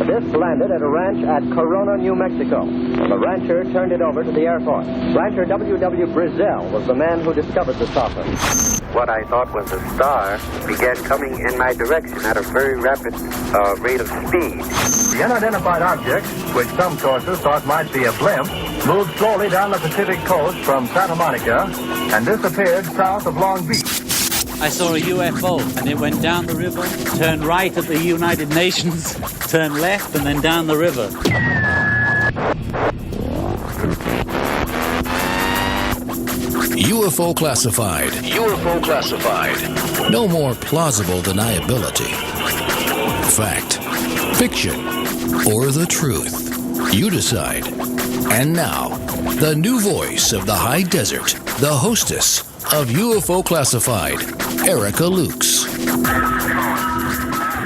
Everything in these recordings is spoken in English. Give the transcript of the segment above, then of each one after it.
The disc landed at a ranch at Corona, New Mexico. The rancher turned it over to the Air Force. Rancher W.W. Brazil was the man who discovered the saucer. What I thought was a star began coming in my direction at a very rapid rate of speed. The unidentified object, which some sources thought might be a blimp, moved slowly down the Pacific coast from Santa Monica and disappeared south of Long Beach. I saw a UFO, and it went down the river, turned right at the United Nations, turned left, and then down the river. UFO classified. UFO classified. No more plausible deniability. Fact, fiction, or the truth. You decide. And now, the new voice of the high desert, the hostess of UFO Classified, Erica Lukes.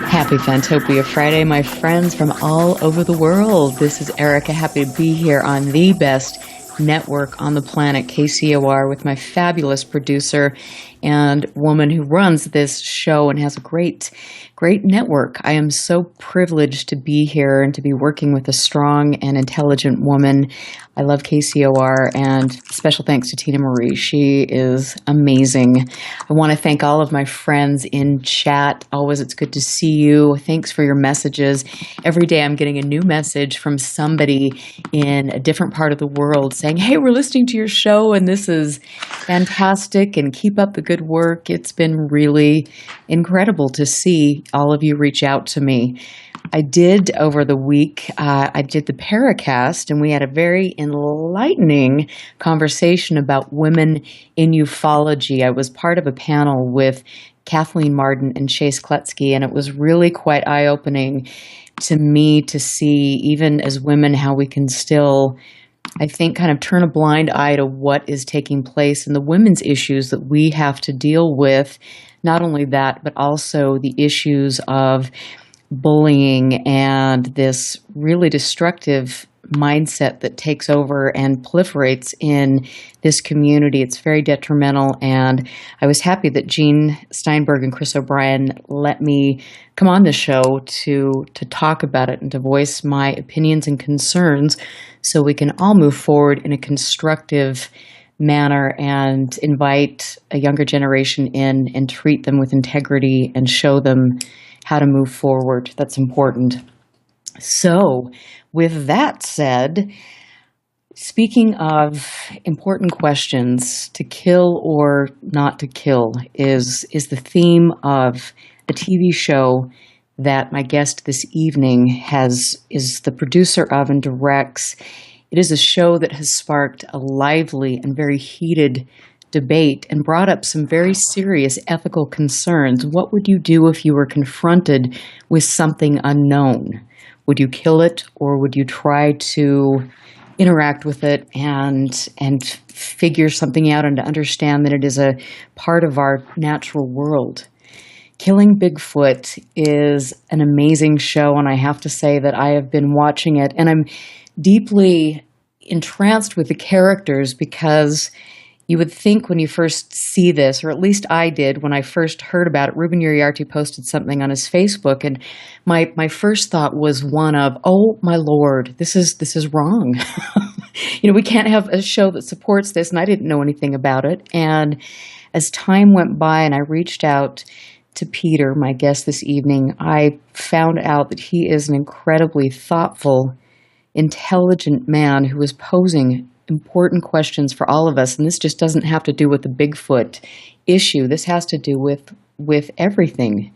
Happy Fantopia Friday, my friends from all over the world. This is Erica, happy to be here on the best network on the planet, KCOR, with my fabulous producer and woman who runs this show and has a great network. I am so privileged to be here and to be working with a strong and intelligent woman. I love KCOR, and special thanks to Tina Marie. She is amazing. I want to thank all of my friends in chat. Always, it's good to see you. Thanks for your messages. Every day I'm getting a new message from somebody in a different part of the world saying, hey, we're listening to your show, and this is fantastic, and keep up the good work. It's been really incredible to see all of you reach out to me. I did over the week, I did the Paracast, and we had a very enlightening conversation about women in ufology. I was part of a panel with Kathleen Marden and Chase Kletzky, and it was really quite eye-opening to me to see, even as women, how we can still, I think, kind of turn a blind eye to what is taking place and the women's issues that we have to deal with. Not only that, but also the issues of bullying and this really destructive mindset that takes over and proliferates in this community. It's very detrimental, and I was happy that Gene Steinberg and Chris O'Brien let me come on the show to talk about it and to voice my opinions and concerns so we can all move forward in a constructive manner and invite a younger generation in and treat them with integrity and show them how to move forward. That's important. So, with that said, speaking of important questions, to kill or not to kill is the theme of a TV show that my guest this evening is the producer of and directs. It is a show that has sparked a lively and very heated debate and brought up some very serious ethical concerns. What would you do if you were confronted with something unknown? Would you kill it, or would you try to interact with it and figure something out and to understand that it is a part of our natural world? Killing Bigfoot is an amazing show, and I have to say that I have been watching it, and I'm deeply entranced with the characters, because you would think when you first see this, or at least I did when I first heard about it, Ruben Uriarte posted something on his Facebook, and my first thought was one of, oh my Lord, this is wrong. We can't have a show that supports this, and I didn't know anything about it. And as time went by and I reached out to Peter, my guest this evening, I found out that he is an incredibly thoughtful, intelligent man who is posing important questions for all of us. And this just doesn't have to do with the Bigfoot issue. This has to do with everything,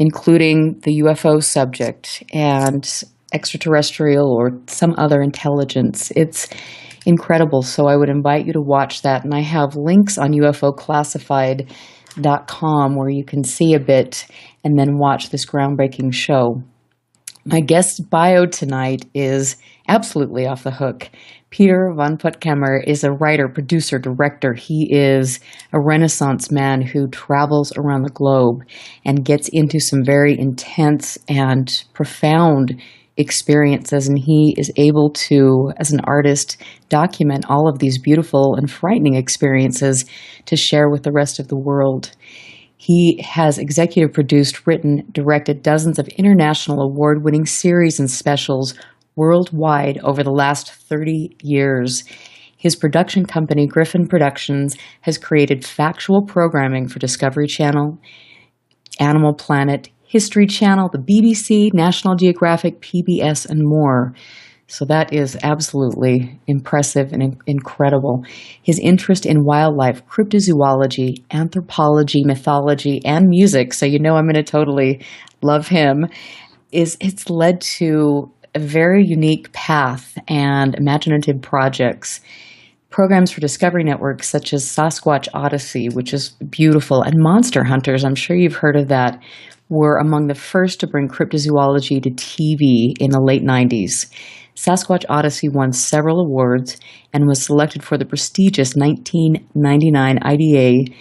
including the UFO subject and extraterrestrial or some other intelligence. It's incredible. So I would invite you to watch that. And I have links on UFOclassified.com where you can see a bit and then watch this groundbreaking show. My guest's bio tonight is absolutely off the hook. Sheera von Puttkamer is a writer, producer, director. He is a Renaissance man who travels around the globe and gets into some very intense and profound experiences, and he is able to, as an artist, document all of these beautiful and frightening experiences to share with the rest of the world. He has executive produced, written, directed dozens of international award-winning series and specials worldwide over the last 30 years. His production company, Gryphon Productions, has created factual programming for Discovery Channel, Animal Planet, History Channel, the BBC, National Geographic, PBS, and more. So that is absolutely impressive and incredible. His interest in wildlife, cryptozoology, anthropology, mythology, and music, so you know I'm going to totally love him, it's led to a very unique path and imaginative projects. Programs for Discovery Network such as Sasquatch Odyssey, which is beautiful, and Monster Hunters, I'm sure you've heard of that, were among the first to bring cryptozoology to TV in the late 90s. Sasquatch Odyssey won several awards and was selected for the prestigious 1999 IDA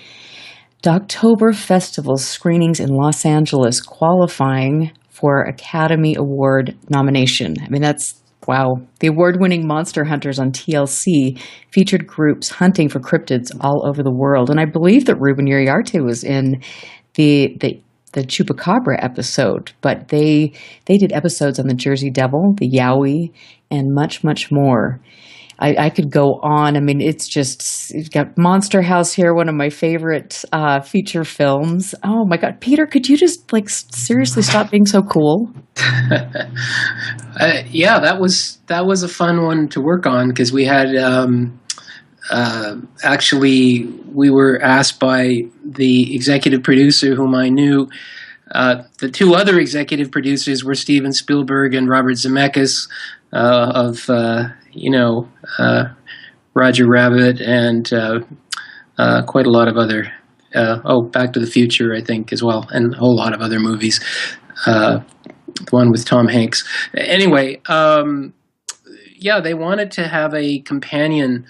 Doctober Festival screenings in Los Angeles, qualifying for Academy Award nomination. I mean, that's wow. The award-winning Monster Hunters on TLC featured groups hunting for cryptids all over the world. And I believe that Ruben Uriarte was in the Chupacabra episode, but they did episodes on the Jersey Devil, the Yowie, and much, much more. I could go on. I mean, you've got Monster House here, one of my favorite feature films. Oh my God, Peter, could you just seriously stop being so cool? Yeah, that was a fun one to work on because we had actually we were asked by the executive producer whom I knew. The two other executive producers were Steven Spielberg and Robert Zemeckis of Roger Rabbit and quite a lot of other Back to the Future, I think, as well, and a whole lot of other movies. The one with Tom Hanks. Anyway, they wanted to have a companion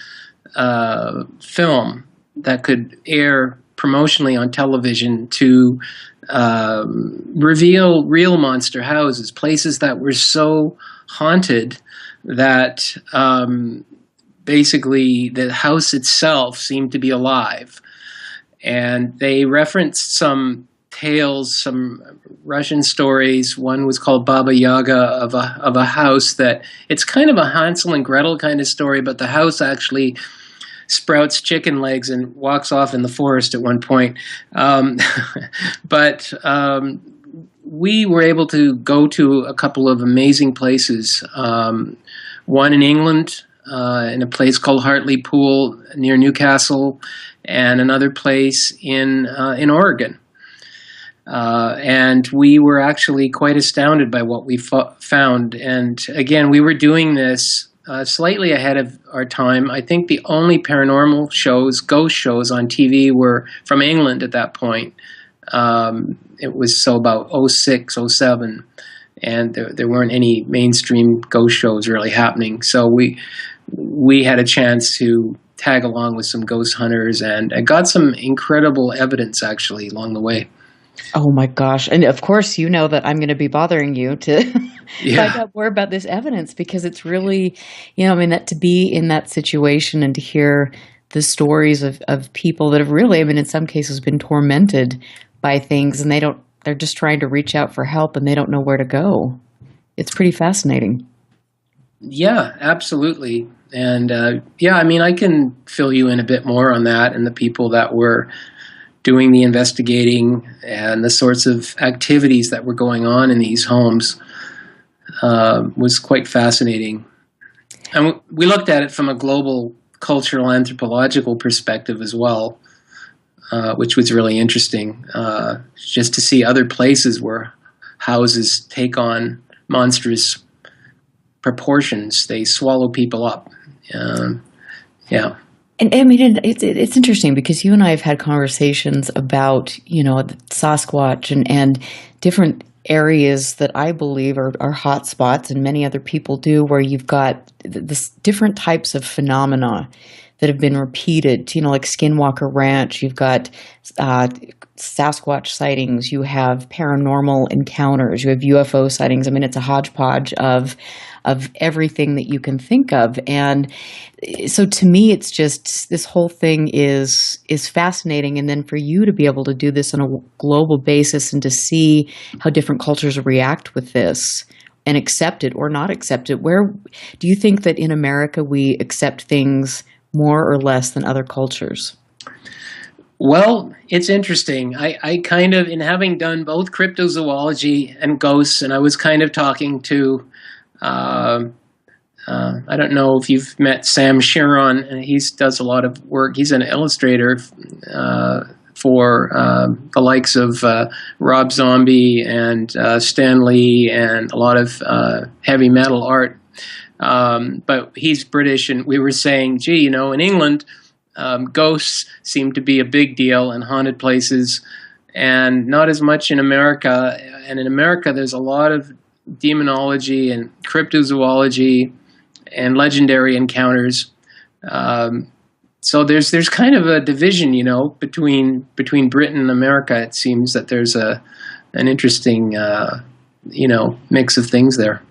film that could air promotionally on television to reveal real monster houses, places that were so haunted that basically the house itself seemed to be alive. And they referenced some tales, some Russian stories. One was called Baba Yaga of a house that it's kind of a Hansel and Gretel kind of story, but the house actually sprouts chicken legs and walks off in the forest at one point. But we were able to go to a couple of amazing places. One in England, in a place called Hartlepool near Newcastle, and another place in Oregon. And we were actually quite astounded by what we found. And again, we were doing this slightly ahead of our time. I think the only paranormal shows, ghost shows on TV were from England at that point. It was about 06, 07, and there weren't any mainstream ghost shows really happening. So we had a chance to tag along with some ghost hunters, and I got some incredible evidence actually along the way. Oh my gosh. And of course, you know that I'm going to be bothering you to find out more about this evidence, because it's really, that to be in that situation and to hear the stories of people that have really, in some cases been tormented by things, and they're just trying to reach out for help and they don't know where to go. It's pretty fascinating. Yeah, absolutely. And I can fill you in a bit more on that and the people that were doing the investigating and the sorts of activities that were going on in these homes was quite fascinating. And we looked at it from a global cultural anthropological perspective as well, which was really interesting, just to see other places where houses take on monstrous proportions. They swallow people up. Yeah. And it's interesting because you and I have had conversations about, Sasquatch and different areas that I believe are hot spots, and many other people do, where you've got this different types of phenomena that have been repeated, like Skinwalker Ranch. You've got Sasquatch sightings. You have paranormal encounters. You have UFO sightings. I mean, it's a hodgepodge of everything that you can think of. And so to me, it's just, this whole thing is fascinating. And then for you to be able to do this on a global basis and to see how different cultures react with this and accept it or not accept it, where do you think that in America we accept things more or less than other cultures? Well, it's interesting. I kind of, in having done both cryptozoology and ghosts, and I was kind of talking to, I don't know if you've met Sam Sheeran, and he does a lot of work. He's an illustrator for the likes of Rob Zombie and Stan Lee and a lot of heavy metal art. But he's British, and we were saying, gee, in England, ghosts seem to be a big deal in haunted places, and not as much in America. And in America, there's a lot of demonology and cryptozoology and legendary encounters. So there's kind of a division, between Britain and America. It seems that there's an interesting, mix of things there.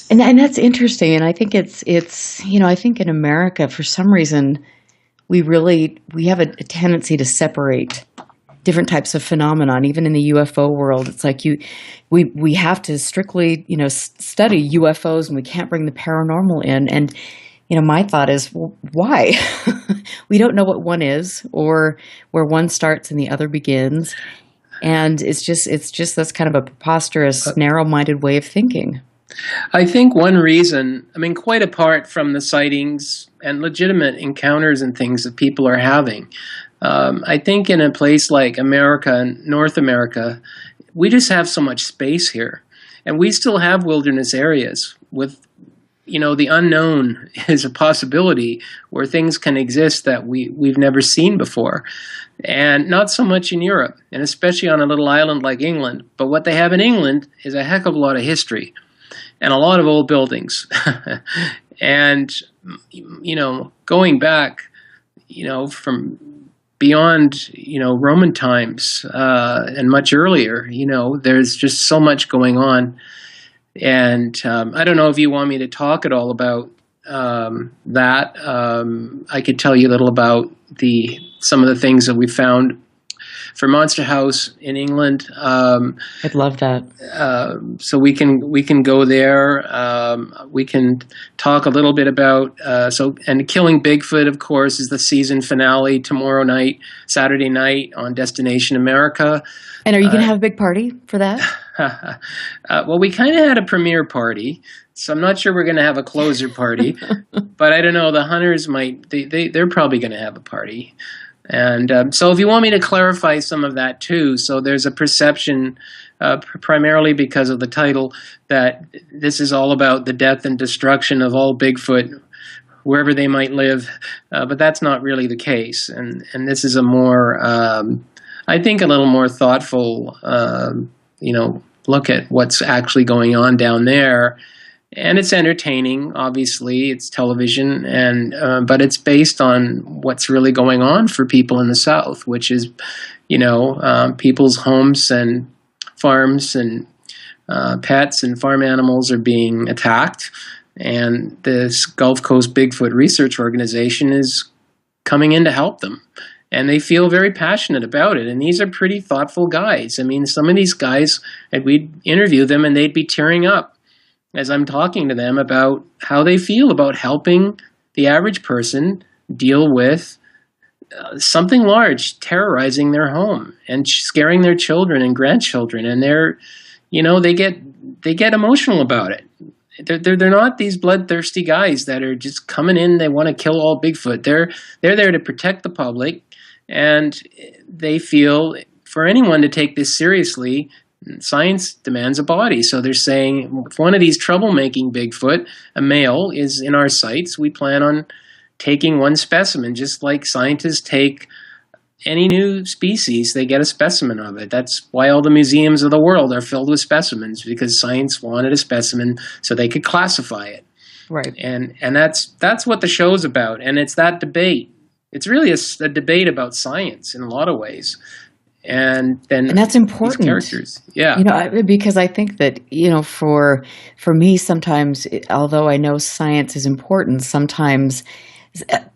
And that's interesting. And I think it's I think in America, for some reason, we have a tendency to separate different types of phenomenon. Even in the UFO world, it's like we have to strictly, study UFOs, and we can't bring the paranormal in. And, my thought is, well, why? We don't know what one is or where one starts and the other begins. And it's just that's kind of a preposterous, narrow-minded way of thinking. I think one reason, quite apart from the sightings and legitimate encounters and things that people are having, I think in a place like America and North America, we just have so much space here. And we still have wilderness areas with, the unknown is a possibility where things can exist that we've never seen before. And not so much in Europe, and especially on a little island like England. But what they have in England is a heck of a lot of history and a lot of old buildings. And, going back, from beyond, Roman times and much earlier, there's just so much going on. And I don't know if you want me to talk at all about that. I could tell you a little about some of the things that we found for Monster House in England. I'd love that. So we can go there. We can talk a little bit about and Killing Bigfoot, of course, is the season finale tomorrow night, Saturday night on Destination America. And are you going to have a big party for that? Well, we kind of had a premiere party, so I'm not sure we're going to have a closer party. But I don't know. The hunters might. They're probably going to have a party. And so if you want me to clarify some of that too, so there's a perception, primarily because of the title, that this is all about the death and destruction of all Bigfoot, wherever they might live. But that's not really the case. And this is a more, I think, a little more thoughtful, look at what's actually going on down there. And it's entertaining, obviously. It's television, but it's based on what's really going on for people in the South, which is, people's homes and farms and pets and farm animals are being attacked. And this Gulf Coast Bigfoot Research Organization is coming in to help them. And they feel very passionate about it. And these are pretty thoughtful guys. Some of these guys, we'd interview them and they'd be tearing up as I'm talking to them about how they feel about helping the average person deal with something large terrorizing their home and scaring their children and grandchildren. And they get emotional about it. They're not these bloodthirsty guys that are just coming in. They want to kill all Bigfoot. They're there to protect the public, and they feel for anyone to take this seriously, science demands a body. So they're saying if one of these troublemaking Bigfoot, a male, is in our sites, we plan on taking one specimen, just like scientists take any new species, they get a specimen of it. That's why all the museums of the world are filled with specimens, because science wanted a specimen so they could classify it. Right. And that's what the show's about. And it's that debate. It's really a debate about science in a lot of ways. And that's important. These characters, yeah. Because I think that, for me, sometimes, although I know science is important, sometimes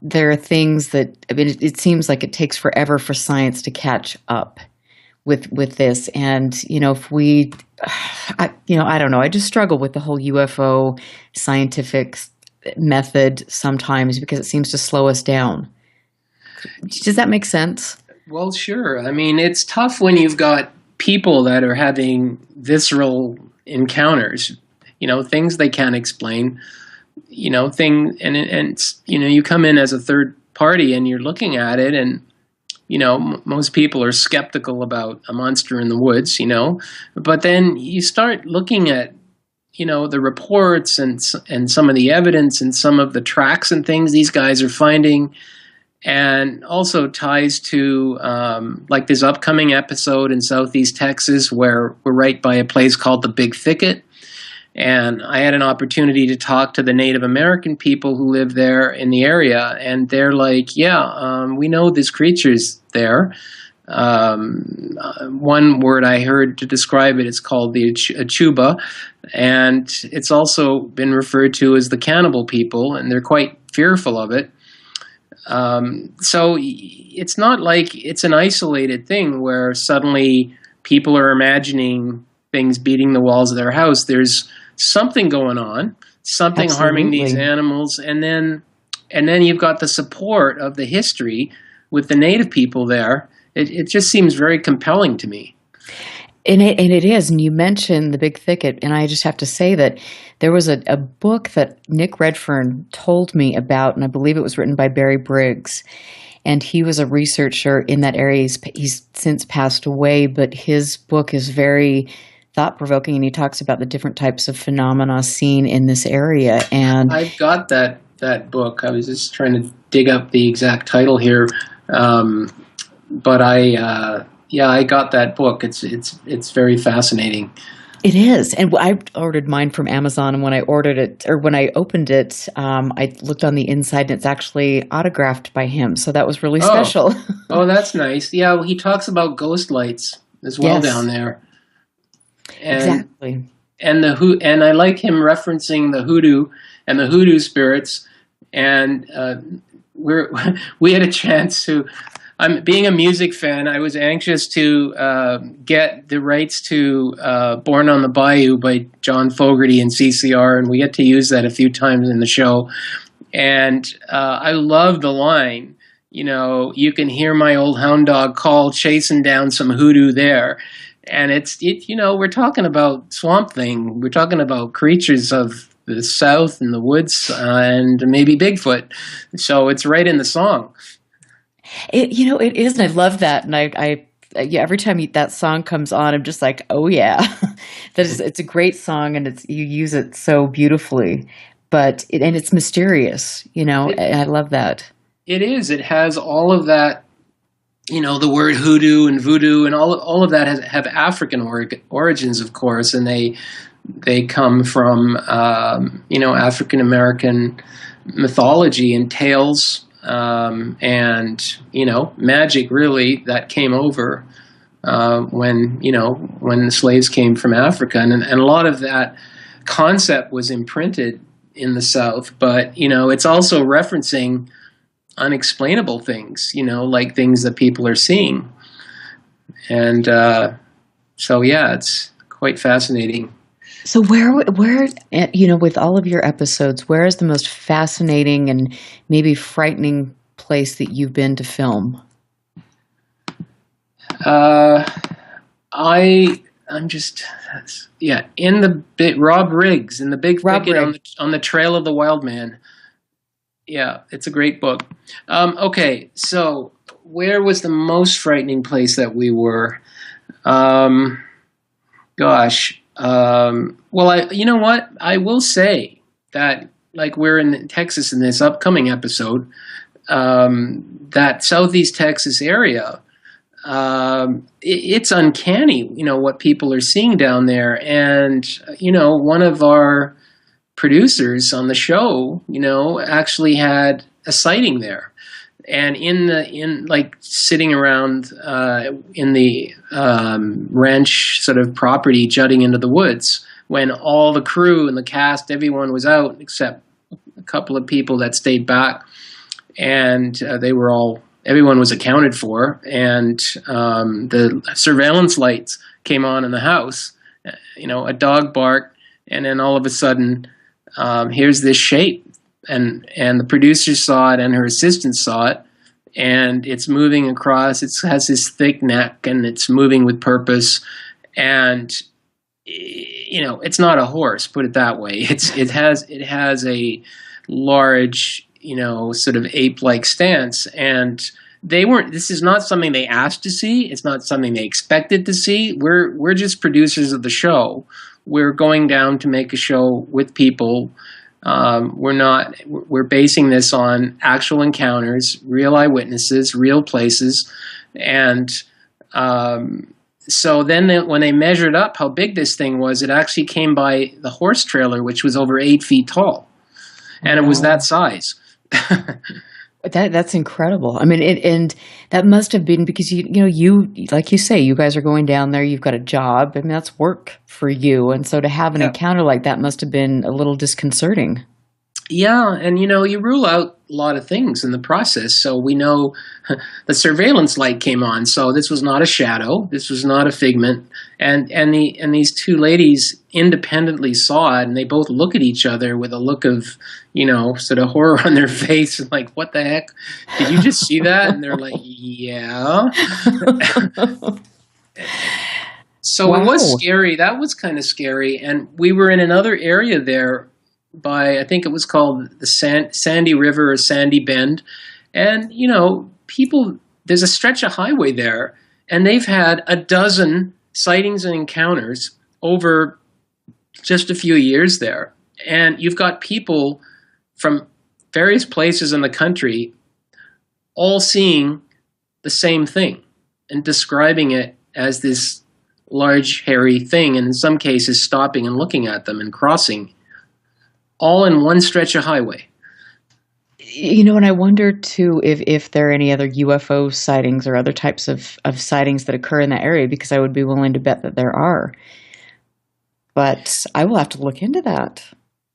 there are things that, it seems like it takes forever for science to catch up with this. And, if we, I don't know, I just struggle with the whole UFO scientific method sometimes because it seems to slow us down. Does that make sense? Well, sure. I mean, it's tough when you've got people that are having visceral encounters, things they can't explain, and you come in as a third party and you're looking at it and, most people are skeptical about a monster in the woods, but then you start looking at, the reports and some of the evidence and some of the tracks and things these guys are finding. And also ties to like this upcoming episode in Southeast Texas where we're right by a place called the Big Thicket. And I had an opportunity to talk to the Native American people who live there in the area. And they're like, we know this creature's there. One word I heard to describe it is called the Achuba. And it's also been referred to as the cannibal people. And they're quite fearful of it. So it's not like it's an isolated thing where suddenly people are imagining things beating the walls of their house. There's something going on, something Absolutely. Harming these animals. And then you've got the support of the history with the native people there. It just seems very compelling to me. And it is. And you mentioned the Big Thicket, and I just have to say that there was a book that Nick Redfern told me about, and I believe it was written by Barry Briggs. And he was a researcher in that area. He's since passed away, but his book is very thought-provoking, and he talks about the different types of phenomena seen in this area. And I've got that book. I was just trying to dig up the exact title here, but I got that book. It's very fascinating. It is. And I ordered mine from Amazon, and when I opened it, I looked on the inside, and it's actually autographed by him. So that was really special. Oh, that's nice. Yeah, well, he talks about ghost lights as well down there. And, exactly. And I like him referencing the hoodoo and the hoodoo spirits. And we had a chance to. Being a music fan, I was anxious to get the rights to Born on the Bayou by John Fogerty and CCR, and we get to use that a few times in the show. And I love the line, you can hear my old hound dog call, chasing down some hoodoo there. And we're talking about Swamp Thing. We're talking about creatures of the South and the woods and maybe Bigfoot. So it's right in the song. It is, and I love that. And I every time that song comes on, I'm just like, oh yeah, it's a great song, and you use it so beautifully. But it's mysterious, and I love that. It is. It has all of that, the word hoodoo and voodoo, and all of that have African origins, of course, and they come from African American mythology and tales. And magic really that came over when the slaves came from Africa, and a lot of that concept was imprinted in the South. But it's also referencing unexplainable things, like things that people are seeing, and so it's quite fascinating. So where with all of your episodes, where is the most fascinating and maybe frightening place that you've been to film? I'm just in the Rob Riggs in the Big Thicket on the Trail of the Wild Man. Yeah, it's a great book. Okay, so where was the most frightening place that we were? Well, you know what? I will say that, like, we're in Texas in this upcoming episode, that Southeast Texas area, it's uncanny, what people are seeing down there. And, one of our producers on the show, actually had a sighting there. And sitting around in the ranch sort of property jutting into the woods, when all the crew and the cast, everyone was out except a couple of people that stayed back, and everyone was accounted for, and the surveillance lights came on in the house. A dog barked, and then all of a sudden, here's this shape. And the producer saw it, and her assistant saw it, and it's moving across. It has this thick neck, and it's moving with purpose. And it's not a horse, put it that way. It has a large, sort of ape-like stance. And this is not something they asked to see. It's not something they expected to see. We're just producers of the show. We're going down to make a show with people. We're basing this on actual encounters, real eyewitnesses, real places. And so then when they measured up how big this thing was, it actually came by the horse trailer, which was over 8 feet tall. And it was that size. That's incredible. I mean, and that must have been because you like you say, you guys are going down there. You've got a job. I mean, that's work for you, and so to have an encounter like that must have been a little disconcerting. Yeah, and you rule out a lot of things in the process. So we know the surveillance light came on, so this was not a shadow. This was not a figment. And these two ladies independently saw it, and they both look at each other with a look of, sort of horror on their face, like, what the heck? Did you just see that? And they're like, yeah. So It was scary. That was kind of scary. And we were in another area there by, I think it was called the Sandy River or Sandy Bend. And, people, there's a stretch of highway there, and they've had a dozen sightings and encounters over just a few years there. And you've got people from various places in the country all seeing the same thing and describing it as this large, hairy thing, and in some cases stopping and looking at them and crossing, all in one stretch of highway. And I wonder, too, if there are any other UFO sightings or other types of sightings that occur in that area, because I would be willing to bet that there are. But I will have to look into that.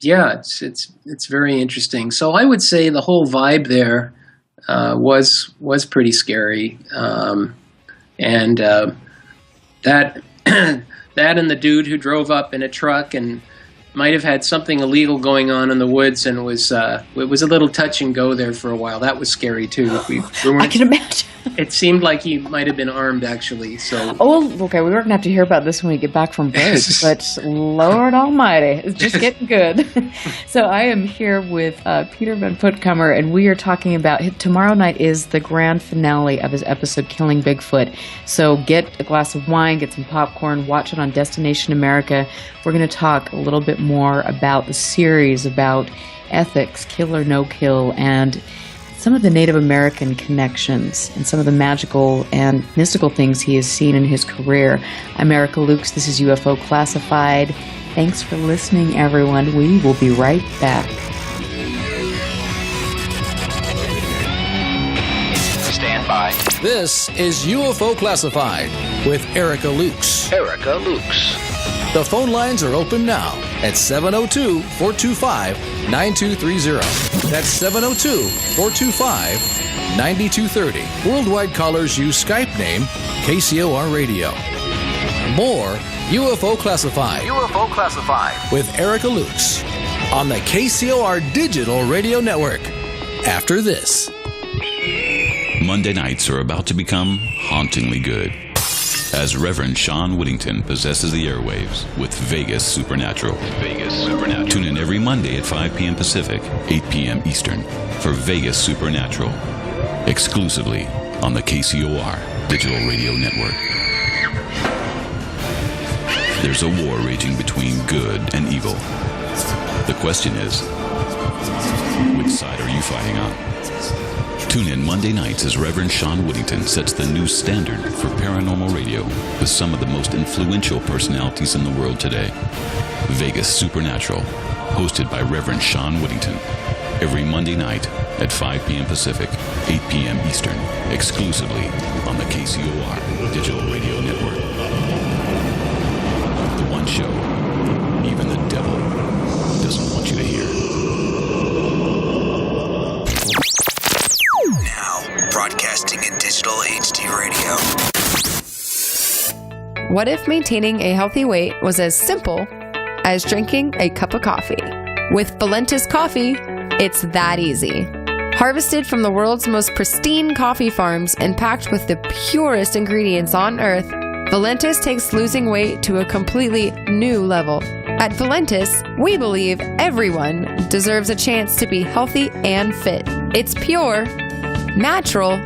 Yeah, it's very interesting. So I would say the whole vibe there was pretty scary. And that and the dude who drove up in a truck and might have had something illegal going on in the woods, and it was a little touch and go there for a while. That was scary too. I can imagine. It seemed like he might have been armed, actually. So. Oh, okay. We weren't going to have to hear about this when we get back from break, but Lord Almighty, it's just getting good. So I am here with Peter von Puttkamer, and we are talking about tomorrow night is the grand finale of his episode Killing Bigfoot. So get a glass of wine, get some popcorn, watch it on Destination America. We're going to talk a little bit more about the series, about ethics, kill or no kill, and some of the Native American connections and some of the magical and mystical things he has seen in his career. I'm Erica Lukes. This is UFO Classified. Thanks for listening, everyone. We will be right back. Stand by. This is UFO Classified with Erica Lukes. Erica Lukes. The phone lines are open now at 702-425-9230. That's 702-425-9230. Worldwide callers use Skype name KCOR Radio. More UFO Classified. UFO Classified with Erica Lukes on the KCOR Digital Radio Network. After this. Monday nights are about to become hauntingly good, as Reverend Sean Whittington possesses the airwaves with Vegas Supernatural. Vegas Supernatural. Tune in every Monday at 5 p.m. Pacific, 8 p.m. Eastern for Vegas Supernatural, exclusively on the KCOR Digital Radio Network. There's a war raging between good and evil. The question is, which side are you fighting on? Tune in Monday nights as Reverend Sean Whittington sets the new standard for paranormal radio with some of the most influential personalities in the world today. Vegas Supernatural, hosted by Reverend Sean Whittington. Every Monday night at 5 p.m. Pacific, 8 p.m. Eastern, exclusively on the KCOR Digital Radio Network. The one show even the devil doesn't want you to hear. Now, broadcasting in digital HD radio. What if maintaining a healthy weight was as simple as drinking a cup of coffee? With Valentis coffee, it's that easy. Harvested from the world's most pristine coffee farms and packed with the purest ingredients on earth, Valentis takes losing weight to a completely new level. At Valentis, we believe everyone deserves a chance to be healthy and fit. It's pure, natural,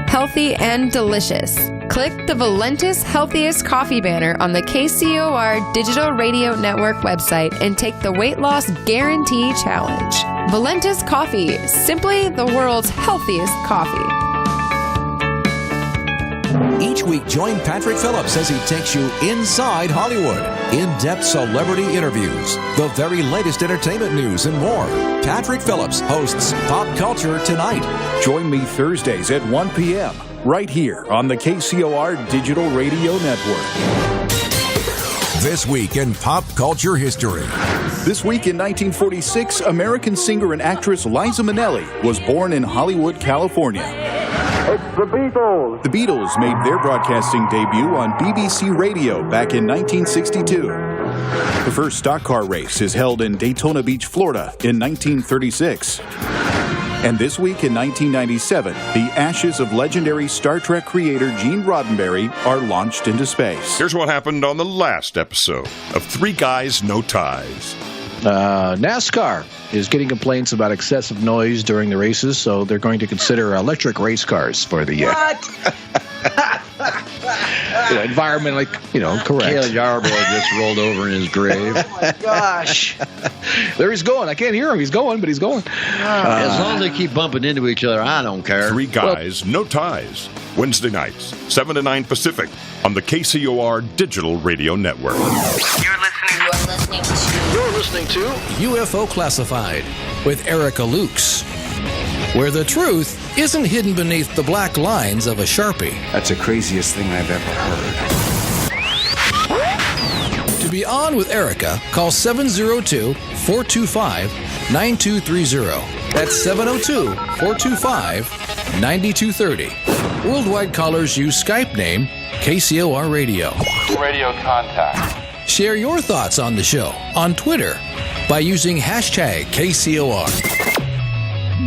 healthy, and delicious. Click the Valentis Healthiest Coffee banner on the KCOR Digital Radio Network website and take the Weight Loss Guarantee Challenge. Valentis Coffee, simply the world's healthiest coffee. Each week, join Patrick Phillips as he takes you inside Hollywood. In-depth celebrity interviews, the very latest entertainment news, and more. Patrick Phillips hosts Pop Culture Tonight. Join me Thursdays at 1 p.m. right here on the KCOR Digital Radio Network. This week in pop culture history. This week in 1946, American singer and actress Liza Minnelli was born in Hollywood, California. It's the Beatles. The Beatles made their broadcasting debut on BBC Radio back in 1962. The first stock car race is held in Daytona Beach, Florida in 1936. And this week in 1997, the ashes of legendary Star Trek creator Gene Roddenberry are launched into space. Here's what happened on the last episode of Three Guys, No Ties. NASCAR is getting complaints about excessive noise during the races, so they're going to consider electric race cars for the environmentally, correct. Cale Yarborough just rolled over in his grave. Oh my gosh! There he's going. I can't hear him. He's going, but he's going. As long as they keep bumping into each other, I don't care. Three Guys, No Ties. Wednesday nights, 7 to 9 Pacific, on the KCOR Digital Radio Network. You're listening to UFO Classified with Erica Lukes, where the truth isn't hidden beneath the black lines of a Sharpie. That's the craziest thing I've ever heard. To be on with Erica, call 702-425-9230. That's 702-425-9230. Worldwide callers use Skype name KCOR Radio. Radio contact. Share your thoughts on the show on Twitter by using hashtag KCOR.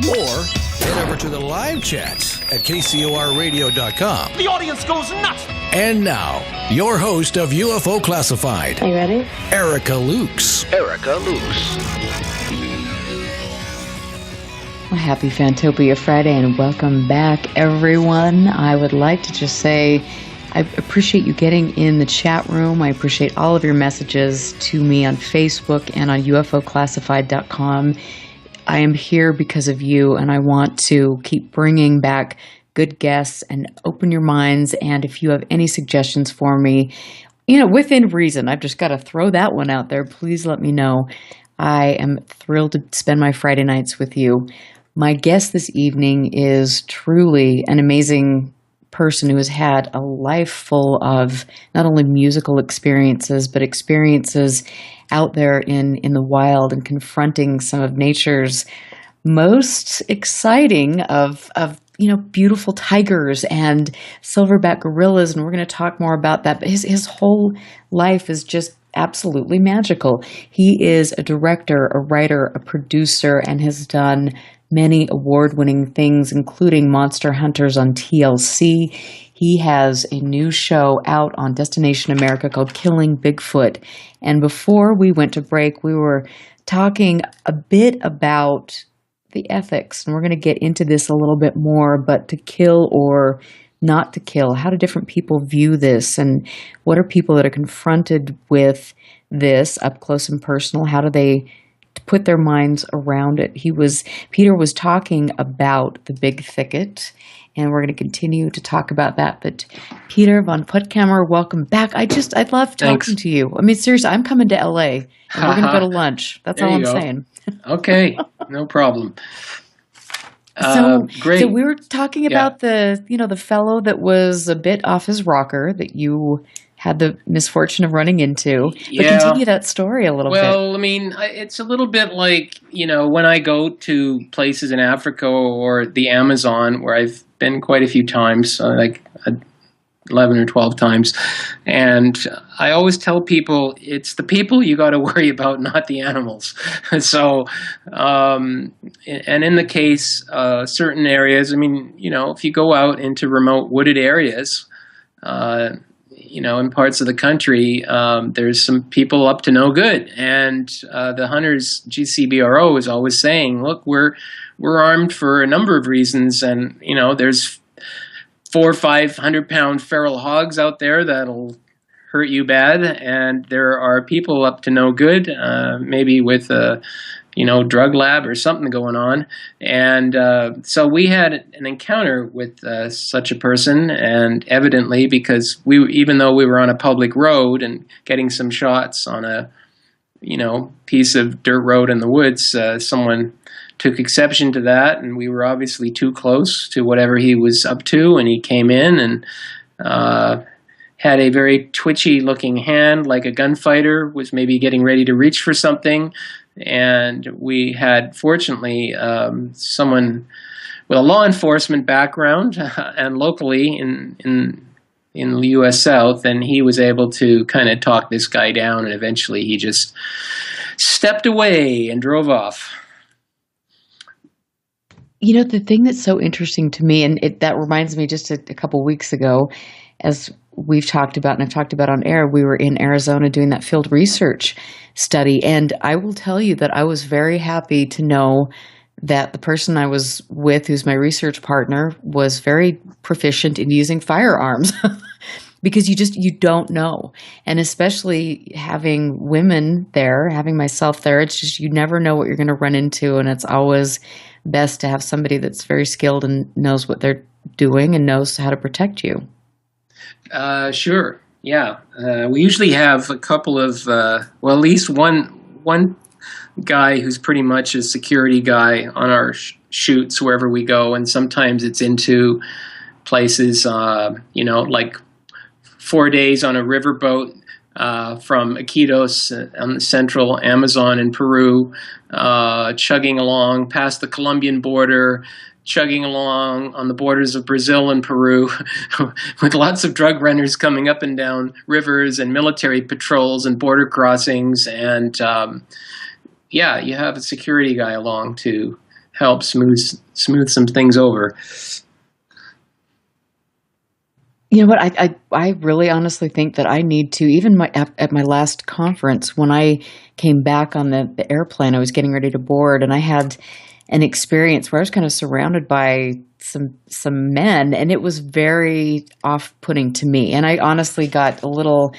Or head over to the live chats at KCORradio.com. The audience goes nuts! And now, your host of UFO Classified. Are you ready? Erica Lukes. Erica Lukes. Happy Fantopia Friday and welcome back, everyone. I would like to just say I appreciate you getting in the chat room. I appreciate all of your messages to me on Facebook and on UFOclassified.com. I am here because of you, and I want to keep bringing back good guests and open your minds. And if you have any suggestions for me, within reason, I've just got to throw that one out there. Please let me know. I am thrilled to spend my Friday nights with you. My guest this evening is truly an amazing person who has had a life full of not only musical experiences, but experiences out there in the wild and confronting some of nature's most exciting of beautiful tigers and silverback gorillas. And we're going to talk more about that. But his whole life is just absolutely magical. He is a director, a writer, a producer, and has done many award-winning things, including Monster Hunters on TLC. He has a new show out on Destination America called Killing Bigfoot. And before we went to break, we were talking a bit about the ethics, and we're going to get into this a little bit more, but to kill or not to kill, how do different people view this, and what are people that are confronted with this up close and personal, how do they put their minds around it. Peter was talking about the big thicket, and we're going to continue to talk about that. But Sheera von Puttkamer, welcome back. I love talking to you. I mean, seriously, I'm coming to LA, and we're going to go to lunch. That's all I'm saying. Okay, no problem. Great. So we were talking about the fellow that was a bit off his rocker that you had the misfortune of running into. But continue that story a little bit. Well, I mean, it's a little bit like, when I go to places in Africa or the Amazon, where I've been quite a few times, like 11 or 12 times. And I always tell people, it's the people you got to worry about, not the animals. So, and in the case, certain areas, I mean, if you go out into remote wooded areas, in parts of the country, there's some people up to no good. And the hunters, GCBRO, is always saying, look, we're armed for a number of reasons. And, there's 400 or 500 pound feral hogs out there that'll hurt you bad. And there are people up to no good, maybe with a drug lab or something going on. And so we had an encounter with such a person, and evidently, because even though we were on a public road and getting some shots on a piece of dirt road in the woods, someone took exception to that, and we were obviously too close to whatever he was up to, and he came in and had a very twitchy looking hand, like a gunfighter was maybe getting ready to reach for something. And we had, fortunately, someone with a law enforcement background and locally in the U.S. South, and he was able to kind of talk this guy down, and eventually he just stepped away and drove off. The thing that's so interesting to me, and that reminds me just a couple weeks ago, as we've talked about, and I've talked about on air, we were in Arizona doing that field research study. And I will tell you that I was very happy to know that the person I was with, who's my research partner, was very proficient in using firearms because you don't know. And especially having women there, having myself there, it's just, you never know what you're going to run into. And it's always best to have somebody that's very skilled and knows what they're doing and knows how to protect you. Sure. Yeah. We usually have a couple of, at least one guy who's pretty much a security guy on our shoots wherever we go. And sometimes it's into places, like 4 days on a riverboat from Iquitos on the central Amazon in Peru, chugging along past the Colombian border, chugging along on the borders of Brazil and Peru with lots of drug runners coming up and down rivers and military patrols and border crossings. And you have a security guy along to help smooth some things over. You know what? I really honestly think that I need to, even at my last conference, when I came back on the airplane, I was getting ready to board, and I had an experience where I was kind of surrounded by some men, and it was very off-putting to me. And I honestly got a little,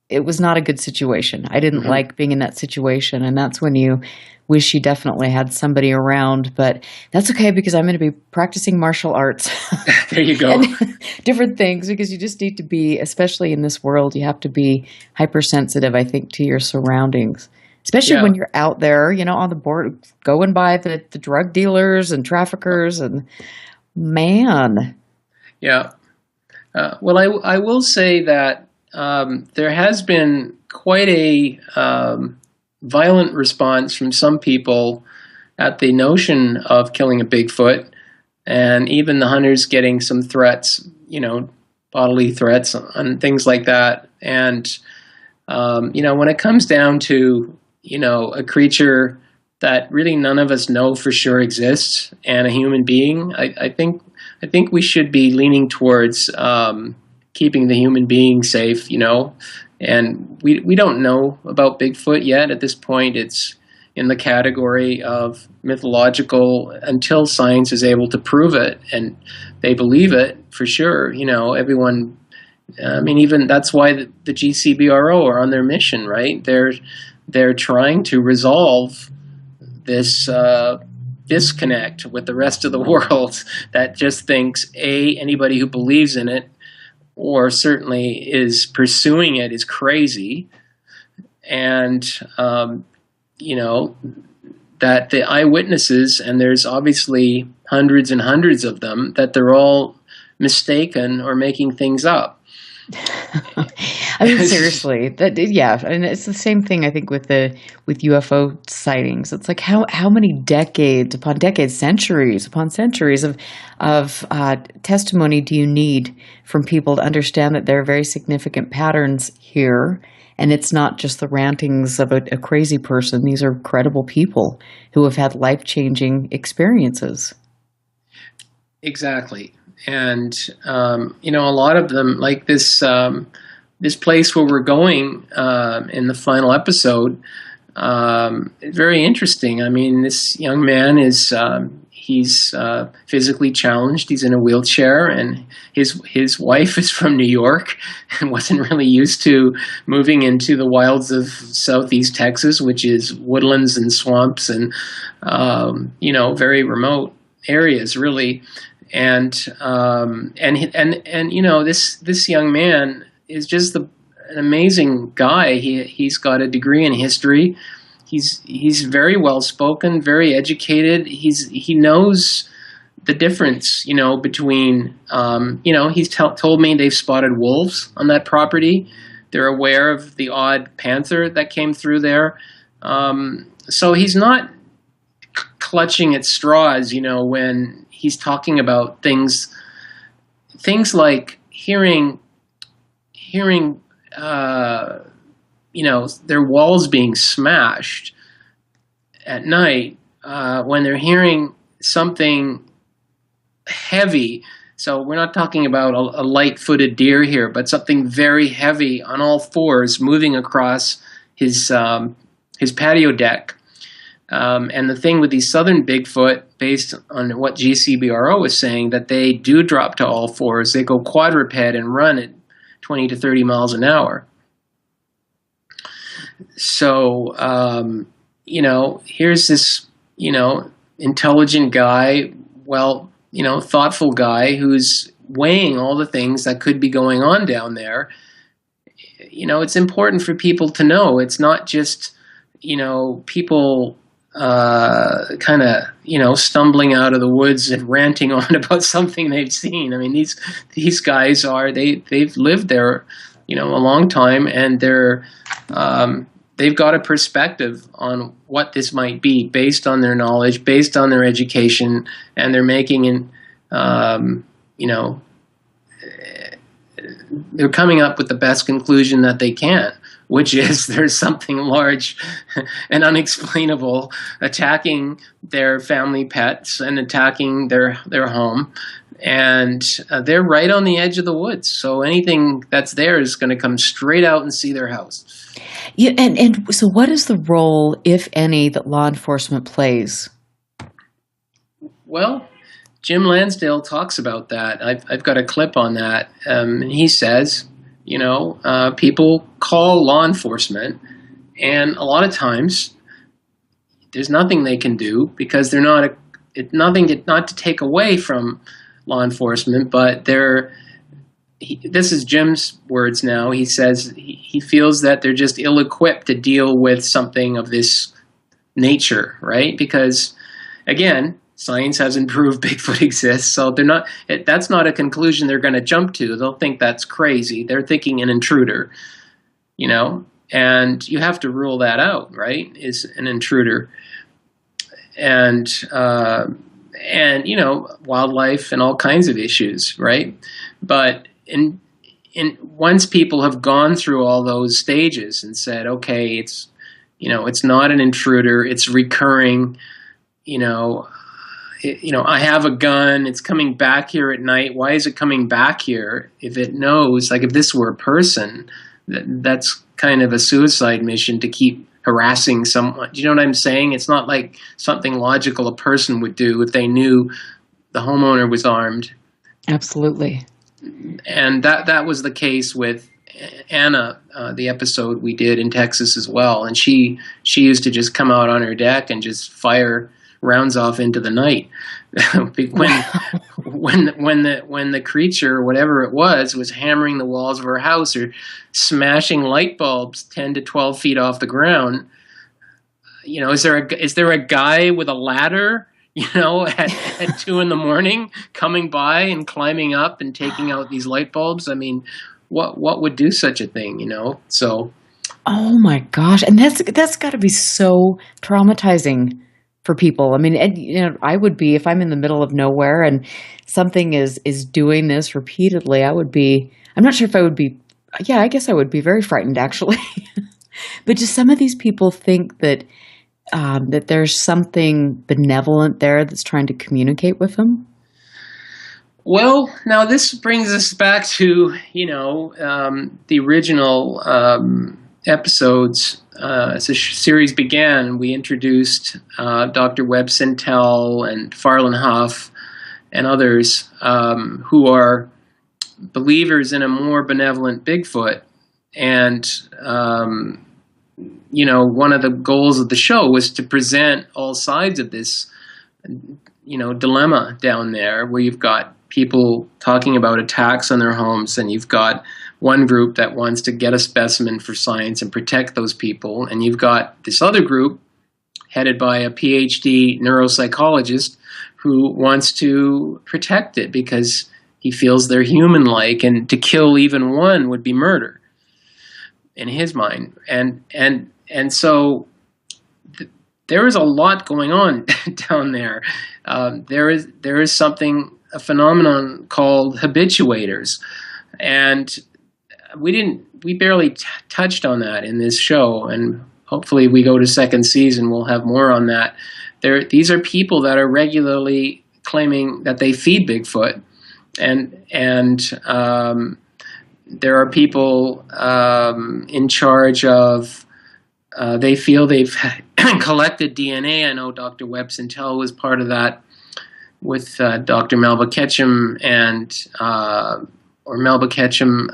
it was not a good situation. I didn't like being in that situation, and that's when you wish you definitely had somebody around. But that's okay, because I'm going to be practicing martial arts. There you go. And different things, because you just need to be, especially in this world, you have to be hypersensitive, I think, to your surroundings. Especially when you're out there, on the border, going by the drug dealers and traffickers, and man. Yeah. Well, I will say that there has been quite a violent response from some people at the notion of killing a Bigfoot, and even the hunters getting some threats, bodily threats and things like that. And, when it comes down to a creature that really none of us know for sure exists, and a human being, I think we should be leaning towards keeping the human being safe, and we don't know about Bigfoot yet. At this point, it's in the category of mythological until science is able to prove it, and they believe it for sure. Everyone I mean, even that's why the GCBRO are on their mission, right? They're trying to resolve this disconnect with the rest of the world that just thinks anybody who believes in it or certainly is pursuing it is crazy, and that the eyewitnesses, and there's obviously hundreds and hundreds of them, that they're all mistaken or making things up. I mean, seriously, and it's the same thing I think with UFO sightings. It's like how many decades upon decades, centuries upon centuries of testimony do you need from people to understand that there are very significant patterns here, and it's not just the rantings of a crazy person. These are credible people who have had life-changing experiences. Very. And, a lot of them, like this place where we're going in the final episode, very interesting. I mean, this young man he's physically challenged. He's in a wheelchair, and his wife is from New York and wasn't really used to moving into the wilds of southeast Texas, which is woodlands and swamps and, very remote areas, really. And this young man is just an amazing guy. He's got a degree in history. He's very well spoken, very educated. He knows the difference, between he's told me they've spotted wolves on that property. They're aware of the odd panther that came through there. So he's not clutching at straws, when he's talking about things like hearing their walls being smashed at night when they're hearing something heavy. So we're not talking about a light-footed deer here, but something very heavy on all fours moving across his patio deck. And the thing with these southern Bigfoot, based on what GCBRO is saying, that they do drop to all fours. They go quadruped and run at 20 to 30 miles an hour. So, here's this, intelligent guy, thoughtful guy who's weighing all the things that could be going on down there. It's important for people to know. It's not just, people stumbling out of the woods and ranting on about something they've seen. I mean, these guys they've lived there, a long time, and they've got a perspective on what this might be based on their knowledge, based on their education, and they're making they're coming up with the best conclusion that they can, which is there's something large and unexplainable attacking their family pets and attacking their home. And they're right on the edge of the woods. So anything that's there is going to come straight out and see their house. Yeah, and so what is the role, if any, that law enforcement plays? Well, Jim Lansdale talks about that. I've got a clip on that. And he says, people call law enforcement, and a lot of times there's nothing they can do because they're not to take away from law enforcement, but this is Jim's words now. He says he feels that they're just ill-equipped to deal with something of this nature, right? Because, again, science hasn't proved Bigfoot exists, so that's not a conclusion they're going to jump to. They'll think that's crazy. They're thinking an intruder, and you have to rule that out, right? Is an intruder. And wildlife and all kinds of issues, right? But once people have gone through all those stages and said, okay, it's not an intruder, it's recurring, I have a gun, it's coming back here at night. Why is it coming back here? If it knows, like if this were a person, that's kind of a suicide mission to keep harassing someone. Do you know what I'm saying? It's not like something logical a person would do if they knew the homeowner was armed. Absolutely. and that was the case with Anna, the episode we did in Texas as well. And she used to just come out on her deck and just fire rounds off into the night. when the creature, whatever it was hammering the walls of her house or smashing light bulbs 10 to 12 feet off the ground. Is there a guy with a ladder, at 2 a.m. coming by and climbing up and taking out these light bulbs? I mean, what would do such a thing, So. Oh my gosh. And that's got to be so traumatizing for people. I mean, I would be, if I'm in the middle of nowhere and something is doing this repeatedly, I'm not sure if I would be, I guess I would be very frightened actually. But just some of these people think that there's something benevolent there that's trying to communicate with them. Well, now this brings us back to, the original episodes. As the series began, we introduced Dr. Webb Sintel and Farland Huff and others who are believers in a more benevolent Bigfoot. And, one of the goals of the show was to present all sides of this, dilemma down there, where you've got people talking about attacks on their homes, and you've got one group that wants to get a specimen for science and protect those people, and you've got this other group headed by a PhD neuropsychologist who wants to protect it because he feels they're human-like, and to kill even one would be murder in his mind. And so there is a lot going on down there. There is a phenomenon called habituators, and we barely touched on that in this show, and hopefully we go to second season, we'll have more on that. These are people that are regularly claiming that they feed Bigfoot, and there are people in charge of. They feel they've collected DNA. I know Dr. Webb Sintel was part of that with Dr. Melba Ketchum Melba Ketchum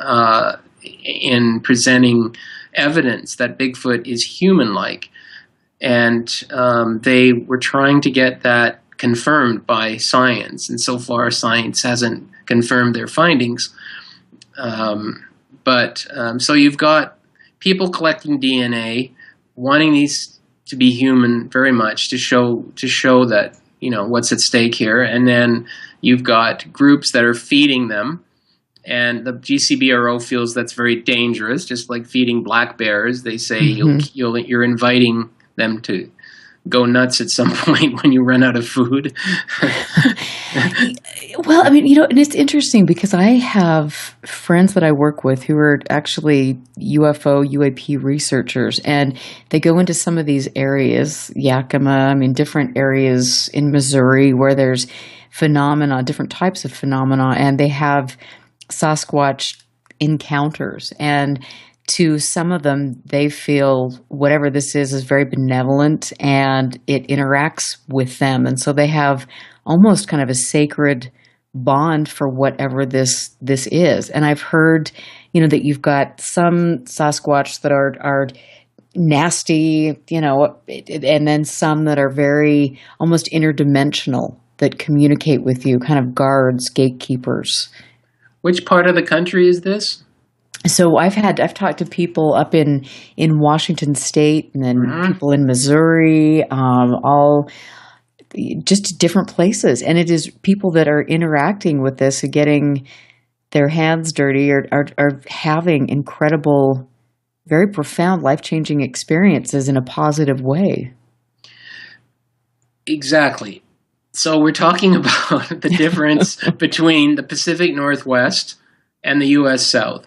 in presenting evidence that Bigfoot is human-like. And they were trying to get that confirmed by science. And so far, science hasn't confirmed their findings. So you've got people collecting DNA, wanting these to be human very much to show that, what's at stake here. And then you've got groups that are feeding them. And the GCBRO feels that's very dangerous, just like feeding black bears. They say you're inviting them to go nuts at some point when you run out of food. Well, I mean, and it's interesting because I have friends that I work with who are actually UFO, UAP researchers, and they go into some of these areas, Yakima, different areas in Missouri where there's phenomena, different types of phenomena, and they have Sasquatch encounters. And to some of them, they feel whatever this is very benevolent and it interacts with them. And so they have almost kind of a sacred bond for whatever this is. And I've heard, that you've got some Sasquatch that are nasty, and then some that are very almost interdimensional that communicate with you, kind of guards, gatekeepers. Which part of the country is this? So I've talked to people up in Washington State, and then people in Missouri, all just different places. And it is people that are interacting with this and getting their hands dirty are having incredible, very profound, life-changing experiences in a positive way. Exactly. So we're talking about the difference between the Pacific Northwest and the U.S. South.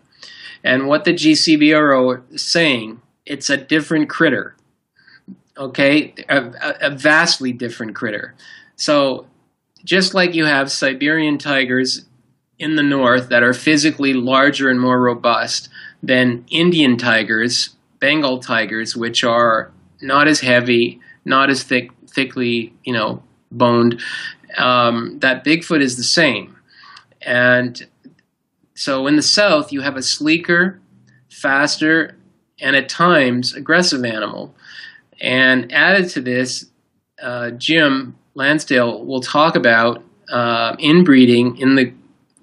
And what the GCBRO is saying, it's a different critter, okay? A vastly different critter. So just like you have Siberian tigers in the north that are physically larger and more robust than Indian tigers, Bengal tigers, which are not as heavy, not as thickly, boned, that Bigfoot is the same. And So in the South, you have a sleeker, faster, and at times aggressive animal. And added to this, Jim Lansdale will talk about inbreeding in the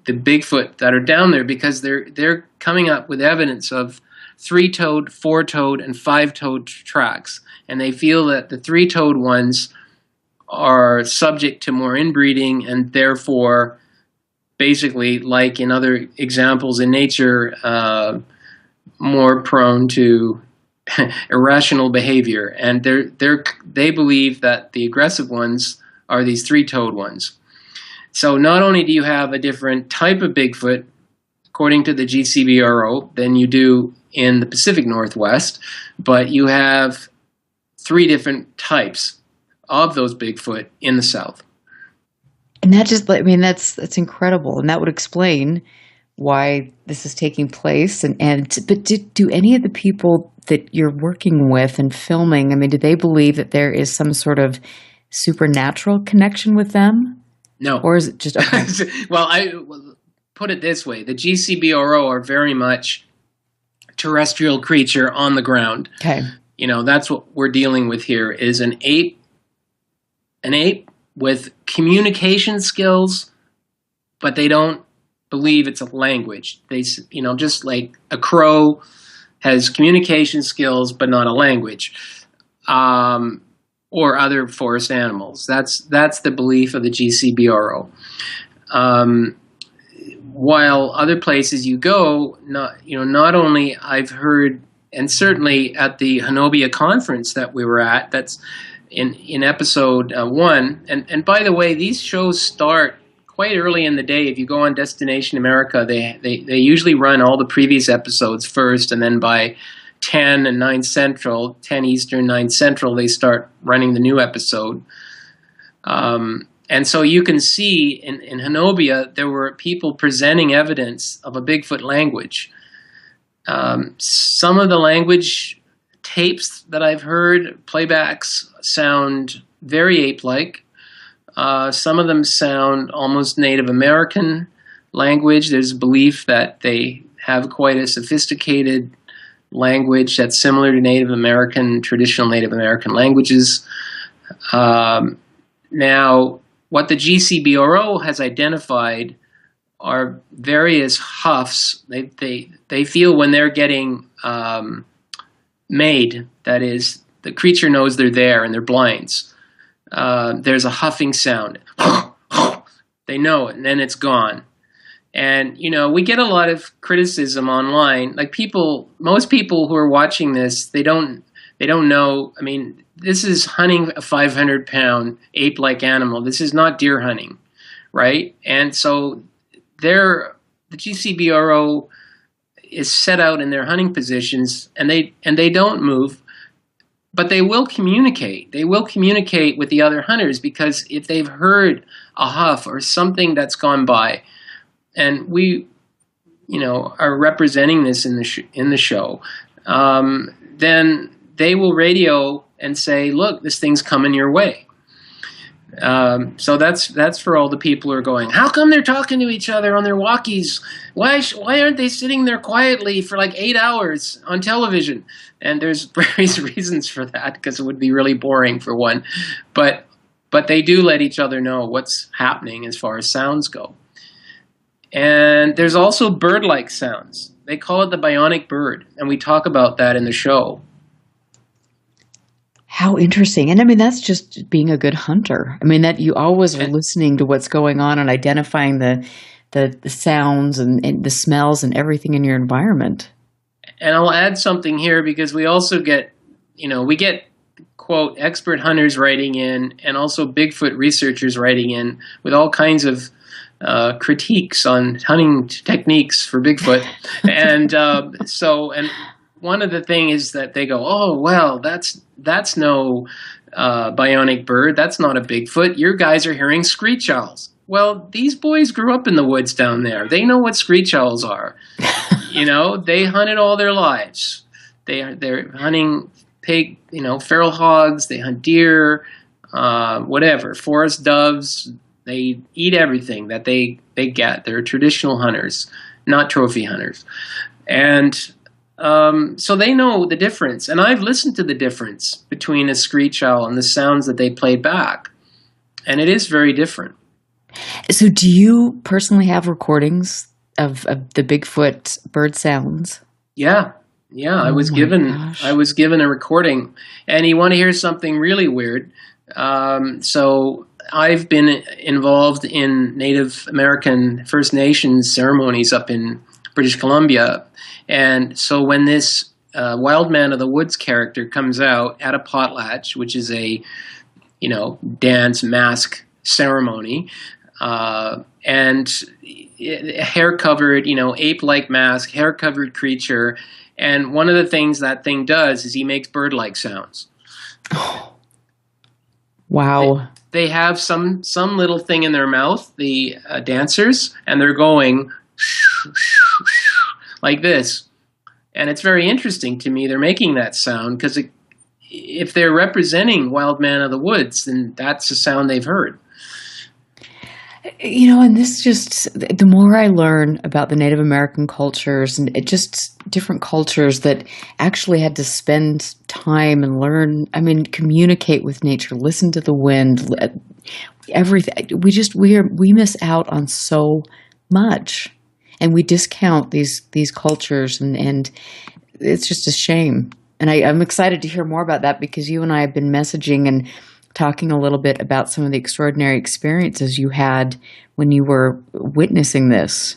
Bigfoot that are down there, because they're coming up with evidence of 3-toed, 4-toed, and 5-toed tracks. And they feel that the 3-toed ones are subject to more inbreeding and therefore, basically, like in other examples in nature, more prone to irrational behavior. And they believe that the aggressive ones are these 3-toed ones. So not only do you have a different type of Bigfoot, according to the GCBRO, than you do in the Pacific Northwest, but you have 3 different types of those Bigfoot in the South. And that just, I mean, that's incredible. And that would explain why this is taking place. But do any of the people that you're working with and filming, I mean, do they believe that there is some sort of supernatural connection with them? No. Or is it just, okay. Well, I put it this way. The GCBRO are very much terrestrial creature on the ground. Okay. You know, that's what we're dealing with here, is an ape with communication skills, but they don't believe it's a language. They, you know, just like a crow has communication skills, but not a language, or other forest animals. That's the belief of the GCBRO. While other places you go, not only I've heard, and certainly at the Hanobia conference that we were at, that's in episode 1. And by the way, these shows start quite early in the day. If you go on Destination America, they usually run all the previous episodes first, and then by 10 and 9 Central, 10 Eastern, 9 Central, they start running the new episode. And so you can see in Hanobia, there were people presenting evidence of a Bigfoot language. Some of the language tapes that I've heard, playbacks, sound very ape-like. Some of them sound almost Native American language. There's a belief that they have quite a sophisticated language that's similar to Native American, traditional Native American languages. Now, what the GCBRO has identified are various huffs. They feel when they're getting made, that is, the creature knows they're there in their blinds. There's a huffing sound. They know it, and then it's gone. And, you know, we get a lot of criticism online. Like most people who are watching this, they don't know. I mean, this is hunting a 500-pound ape-like animal. This is not deer hunting, right? And so the GCBRO is set out in their hunting positions, and they don't move, but they will communicate. They will communicate with the other hunters, because if they've heard a huff or something that's gone by, and we, you know, are representing this in the show, then they will radio and say, "Look, this thing's coming your way." So that's for all the people who are going, how come they're talking to each other on their walkies? Why aren't they sitting there quietly for like 8 hours on television? And there's various reasons for that, because it would be really boring for one. But they do let each other know what's happening as far as sounds go. And there's also bird-like sounds. They call it the bionic bird, and we talk about that in the show. How interesting. And I mean, that's just being a good hunter. I mean, that you always are listening to what's going on and identifying the sounds and the smells and everything in your environment. And I'll add something here, because we also get, quote, expert hunters writing in, and also Bigfoot researchers writing in with all kinds of critiques on hunting techniques for Bigfoot. And and one of the things is that they go, oh, well, that's no bionic bird. That's not a Bigfoot. Your guys are hearing screech owls. Well, these boys grew up in the woods down there. They know what screech owls are. They hunted all their lives. They're hunting pig, feral hogs. They hunt deer, whatever, forest doves. They eat everything that they get. They're traditional hunters. not trophy hunters. And so they know the difference. And I've listened to the difference between a screech owl and the sounds that they play back. And it is very different. So do you personally have recordings of the Bigfoot bird sounds? Yeah. I was given a recording. And you want to hear something really weird? So I've been involved in Native American First Nations ceremonies up in British Columbia. And so when this Wild Man of the Woods character comes out at a potlatch, which is a, dance mask ceremony, and hair-covered, ape-like mask, hair-covered creature, and one of the things that thing does is he makes bird-like sounds. Wow. They have some little thing in their mouth, the dancers, and they're going like this. And it's very interesting to me they're making that sound, because if they're representing Wild Man of the Woods, then that's the sound they've heard. And this the more I learn about the Native American cultures and just different cultures that actually had to spend time and learn, communicate with nature, listen to the wind, everything. We miss out on so much, and we discount these cultures, and it's just a shame. And I'm excited to hear more about that, because you and I have been messaging and talking a little bit about some of the extraordinary experiences you had when you were witnessing this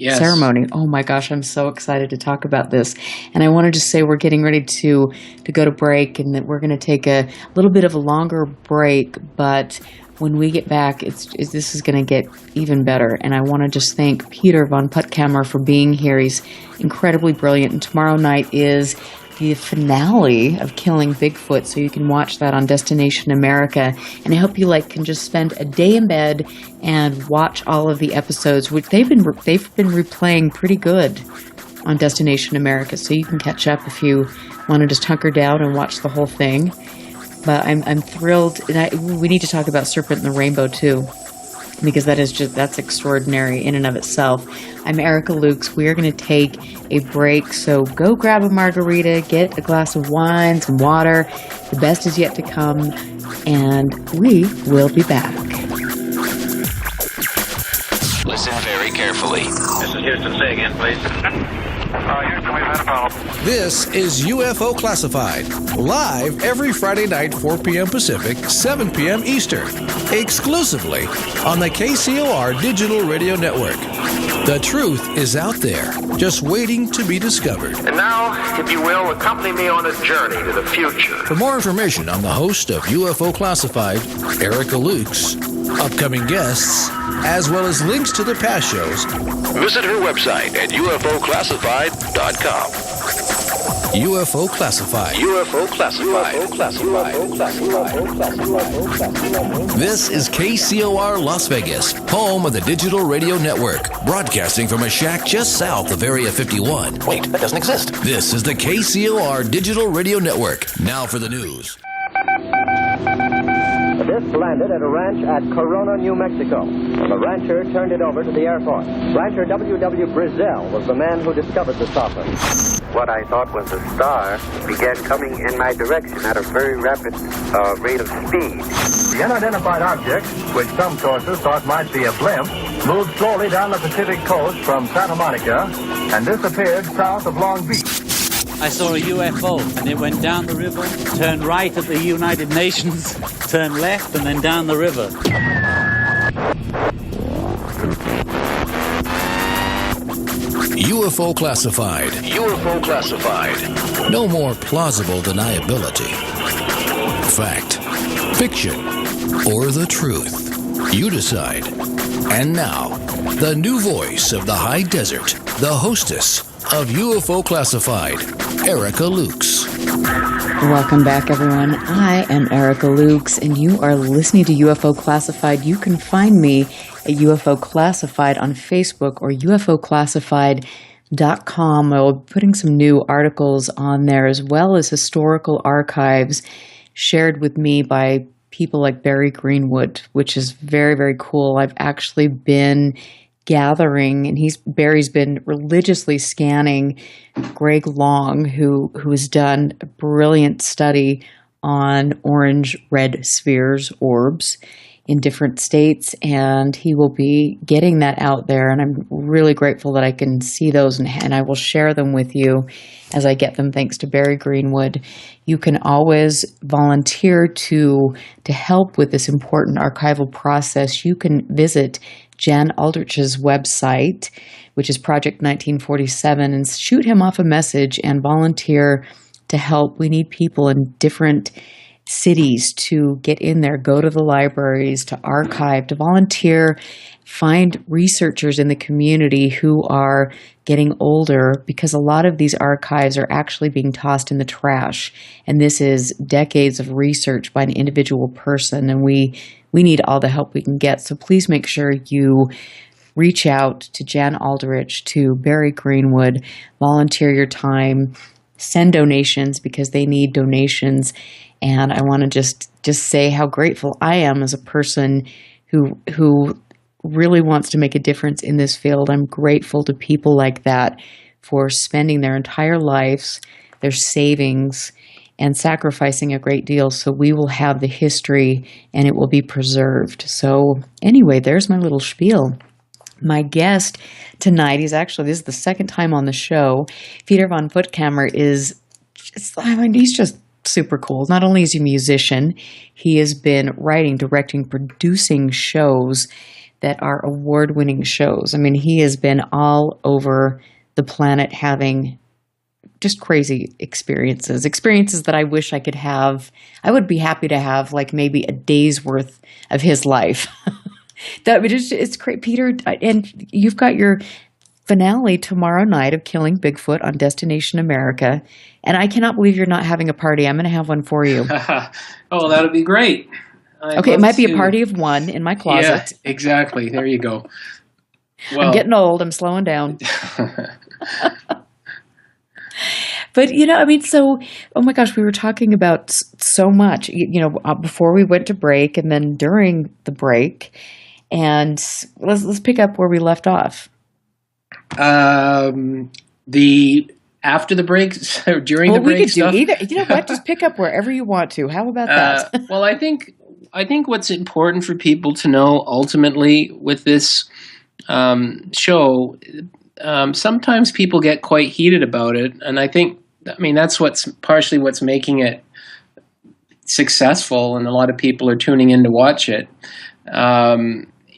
ceremony. Oh my gosh, I'm so excited to talk about this. And I want to just say we're getting ready to go to break, and that we're going to take a little bit of a longer break, but when we get back, this is going to get even better. And I want to just thank Sheera von Puttkamer for being here. He's incredibly brilliant. And tomorrow night is the finale of Killing Bigfoot, so you can watch that on Destination America. And I hope you can just spend a day in bed and watch all of the episodes, which they've been replaying pretty good on Destination America, so you can catch up if you want to just hunker down and watch the whole thing. But I'm thrilled, and we need to talk about Serpent in the Rainbow too, because that's extraordinary in and of itself. I'm Erica Lukes. We are going to take a break, so go grab a margarita, get a glass of wine, some water. The best is yet to come, and we will be back. Listen very carefully. This is Houston. Say again, please. Houston, we've had a problem. This is UFO Classified, live every Friday night, 4 p.m. Pacific, 7 p.m. Eastern, exclusively on the KCOR Digital Radio Network. The truth is out there, just waiting to be discovered. And now, if you will, accompany me on a journey to the future. For more information on the host of UFO Classified, Erica Lukes, upcoming guests, as well as links to the past shows, visit her website at ufoclassified.com. UFO Classified. UFO Classified. This is KCOR Las Vegas, home of the Digital Radio Network, broadcasting from a shack just south of Area 51. Wait, that doesn't exist. This is the KCOR Digital Radio Network. Now for the news. This landed at a ranch at Corona, New Mexico. The rancher turned it over to the Air Force. Rancher W.W. Brazil was the man who discovered the saucer. What I thought was a star began coming in my direction at a very rapid rate of speed. The unidentified object, which some sources thought might be a blimp, moved slowly down the Pacific coast from Santa Monica and disappeared south of Long Beach. I saw a UFO, and it went down the river, turned right at the United Nations, turned left, and then down the river. UFO Classified. UFO Classified. No more plausible deniability. Fact, fiction, or the truth. You decide. And now, the new voice of the high desert, the hostess of UFO Classified, Erica Lukes. Welcome back, everyone. I am Erica Lukes, and you are listening to UFO Classified. You can find me at UFO Classified on Facebook or UFOclassified.com. I will be putting some new articles on there, as well as historical archives shared with me by people like Barry Greenwood, which is very, very cool. I've actually been gathering, and Barry's been religiously scanning Greg Long, who has done a brilliant study on orange red spheres, orbs, in different states, and he will be getting that out there, and I'm really grateful that I can see those, and I will share them with you as I get them, thanks to Barry Greenwood. You can always volunteer to help with this important archival process. You can visit Jan Aldrich's website, which is Project 1947, and shoot him off a message and volunteer to help. We need people in different cities to get in there, go to the libraries, to archive, to volunteer, find researchers in the community who are getting older, because a lot of these archives are actually being tossed in the trash. And this is decades of research by an individual person, and we need all the help we can get. So please make sure you reach out to Jan Aldrich, to Barry Greenwood, volunteer your time, send donations because they need donations. And I want to just say how grateful I am as a person who really wants to make a difference in this field. I'm grateful to people like that for spending their entire lives, their savings, and sacrificing a great deal so we will have the history and it will be preserved. So anyway, there's my little spiel. My guest tonight, this is the second time on the show. Sheera von Puttkamer he's just super cool. Not only is he a musician, he has been writing, directing, producing shows that are award-winning shows. I mean, he has been all over the planet having just crazy experiences that I wish I could have. I would be happy to have like maybe a day's worth of his life. It's great, Peter. And you've got your finale tomorrow night of Killing Bigfoot on Destination America. And I cannot believe you're not having a party. I'm going to have one for you. Oh, that'll be great. Okay, it might be a party of one in my closet. Yeah, exactly. There you go. Well, I'm getting old. I'm slowing down. But, oh my gosh, we were talking about so much, before we went to break and then during the break. And let's pick up where we left off. After the break, during the break we could stuff? do either. You know what? Just pick up wherever you want to. How about that? Well, I think what's important for people to know ultimately with this show, sometimes people get quite heated about it, and that's partially what's making it successful, and a lot of people are tuning in to watch it.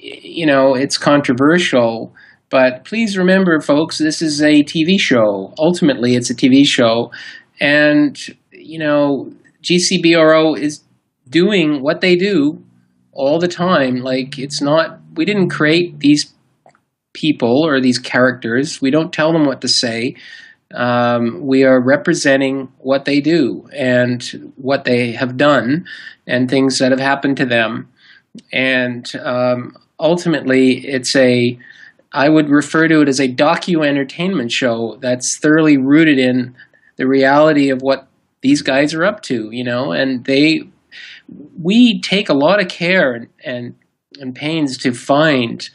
It's controversial. But please remember, folks, this is a TV show. Ultimately, it's a TV show. And, GCBRO is doing what they do all the time. Like, we didn't create these people or these characters. We don't tell them what to say. We are representing what they do and what they have done and things that have happened to them. And ultimately, I would refer to it as a docu-entertainment show that's thoroughly rooted in the reality of what these guys are up to, and we take a lot of care and pains to find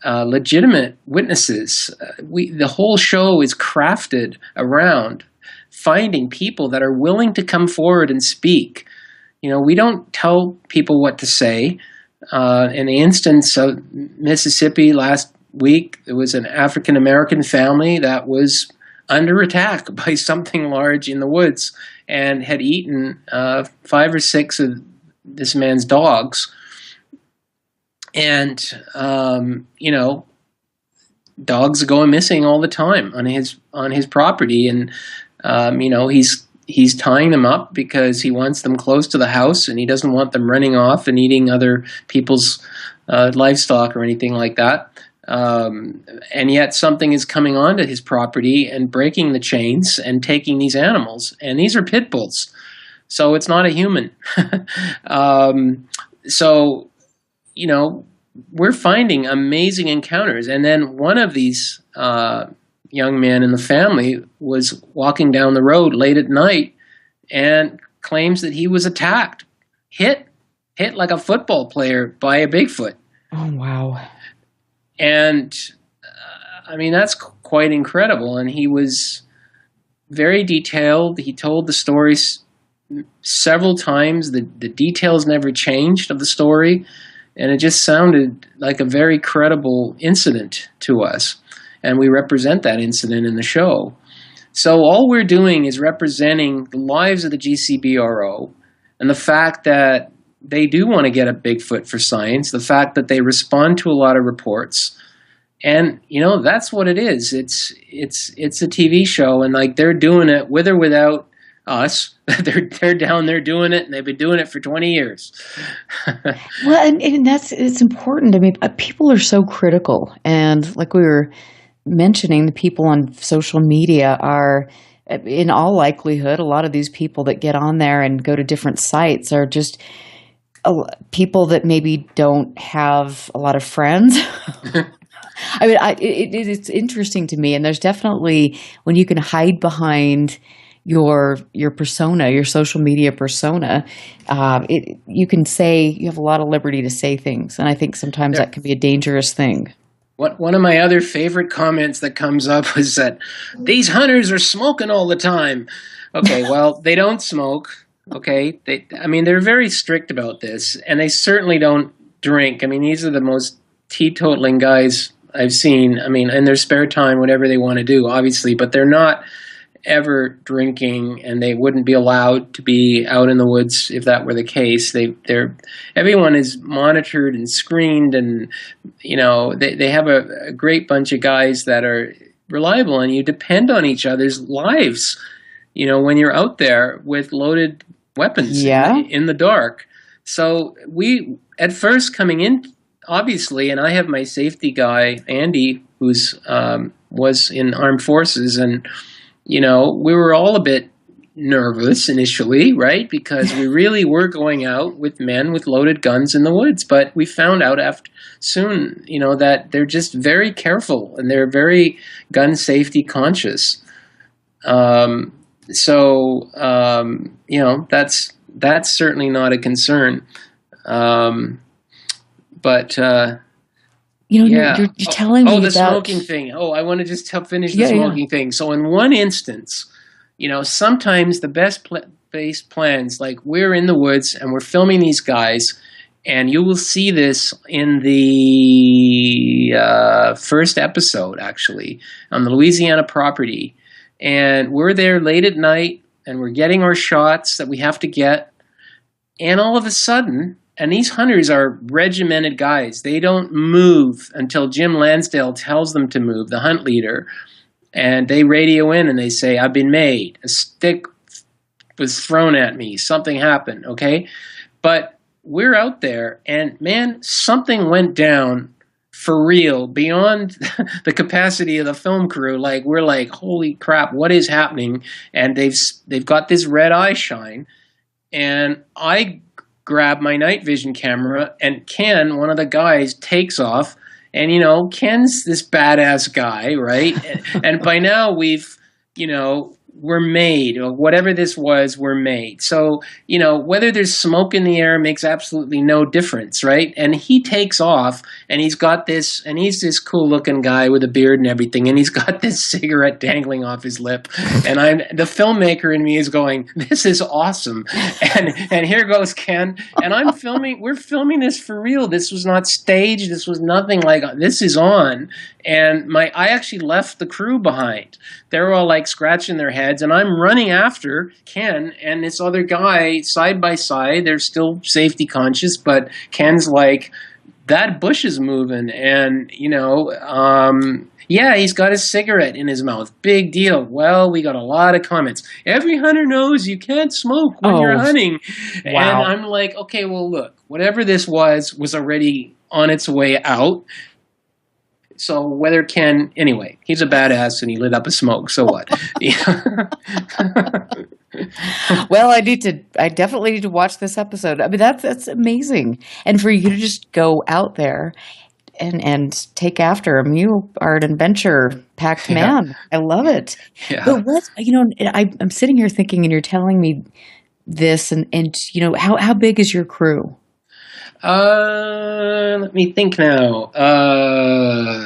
legitimate witnesses. The whole show is crafted around finding people that are willing to come forward and speak. We don't tell people what to say. In the instance of Mississippi last week, there was an African-American family that was under attack by something large in the woods and had eaten 5 or 6 of this man's dogs. And, dogs are going missing all the time on his property. And, he's tying them up because he wants them close to the house and he doesn't want them running off and eating other people's livestock or anything like that. And yet something is coming onto his property and breaking the chains and taking these animals. And these are pit bulls. So it's not a human. We're finding amazing encounters. And then one of these young men in the family was walking down the road late at night and claims that he was attacked, hit like a football player by a Bigfoot. Oh, wow. And I mean, that's quite incredible. And he was very detailed. He told the stories several times. The details never changed of the story. And it just sounded like a very credible incident to us. And we represent that incident in the show. So all we're doing is representing the lives of the GCBRO and the fact that they do want to get a Bigfoot for science, the fact that they respond to a lot of reports. And, you know, that's what it is. It's a TV show, and like they're doing it with or without us. They're down there doing it, and they've been doing it for 20 years. Well, and it's important. I mean, people are so critical, and like we were mentioning, the people on social media are, in all likelihood, a lot of these people that get on there and go to different sites are just people that maybe don't have a lot of friends. I mean, it's interesting to me, and there's definitely when you can hide behind your persona, your social media persona, you can say you have a lot of liberty to say things, and I think sometimes that can be a dangerous thing. One of my other favorite comments that comes up is that these hunters are smoking all the time. Okay, well, they don't smoke. Okay, they're very strict about this, and they certainly don't drink. I mean, these are the most teetotaling guys I've seen. I mean, in their spare time, whatever they want to do, obviously, but they're not ever drinking, and they wouldn't be allowed to be out in the woods if that were the case. Everyone is monitored and screened, and you know they have a great bunch of guys that are reliable, and you depend on each other's lives. You know, when you're out there with loaded weapons in the dark. So we, at first coming in, obviously, and I have my safety guy, Andy, who's was in armed forces, and you know, we were all a bit nervous initially, right? Because we really were going out with men with loaded guns in the woods. But we found out soon, you know, that they're just very careful and they're very gun safety conscious. You know, that's certainly not a concern. You know, you're telling me the about smoking thing. I want to just finish the smoking thing. So in one instance, you know, sometimes the best based plans, like we're in the woods and we're filming these guys, and you will see this in the first episode, actually, on the Louisiana property. And we're there late at night, and we're getting our shots that we have to get. And all of a sudden, and these hunters are regimented guys. They don't move until Jim Lansdale tells them to move, the hunt leader. And they radio in and they say, I've been made. A stick was thrown at me. Something happened, okay? But we're out there, and man, something went down for real, beyond the capacity of the film crew. Like, we're like, holy crap, what is happening? And they've got this red eye shine. And I grab my night vision camera, and Ken, one of the guys, takes off. And, you know, Ken's this badass guy, right? and by now we've, you know, we're made, or whatever this was, we're made. So, you know, whether there's smoke in the air makes absolutely no difference, right? And he takes off, and he's got this, and he's this cool looking guy with a beard and everything, and he's got this cigarette dangling off his lip. And the filmmaker in me is going, this is awesome. And here goes Ken, and we're filming this for real. This was not staged. This was nothing like, this is on. And I actually left the crew behind. They were all like scratching their heads, and I'm running after Ken and this other guy side by side. They're still safety conscious, but Ken's like, that bush is moving. And, you know, he's got a cigarette in his mouth. Big deal. Well, we got a lot of comments. Every hunter knows you can't smoke when you're hunting. Wow. And I'm like, okay, well, look, whatever this was already on its way out. So whether Ken, anyway, he's a badass and he lit up a smoke. So what? Well, I definitely need to watch this episode. I mean, that's amazing. And for you to just go out there and take after him, you are an adventure-packed man. I love it. Yeah. But I'm sitting here thinking, and you're telling me this, and you know, how big is your crew? Let me think now.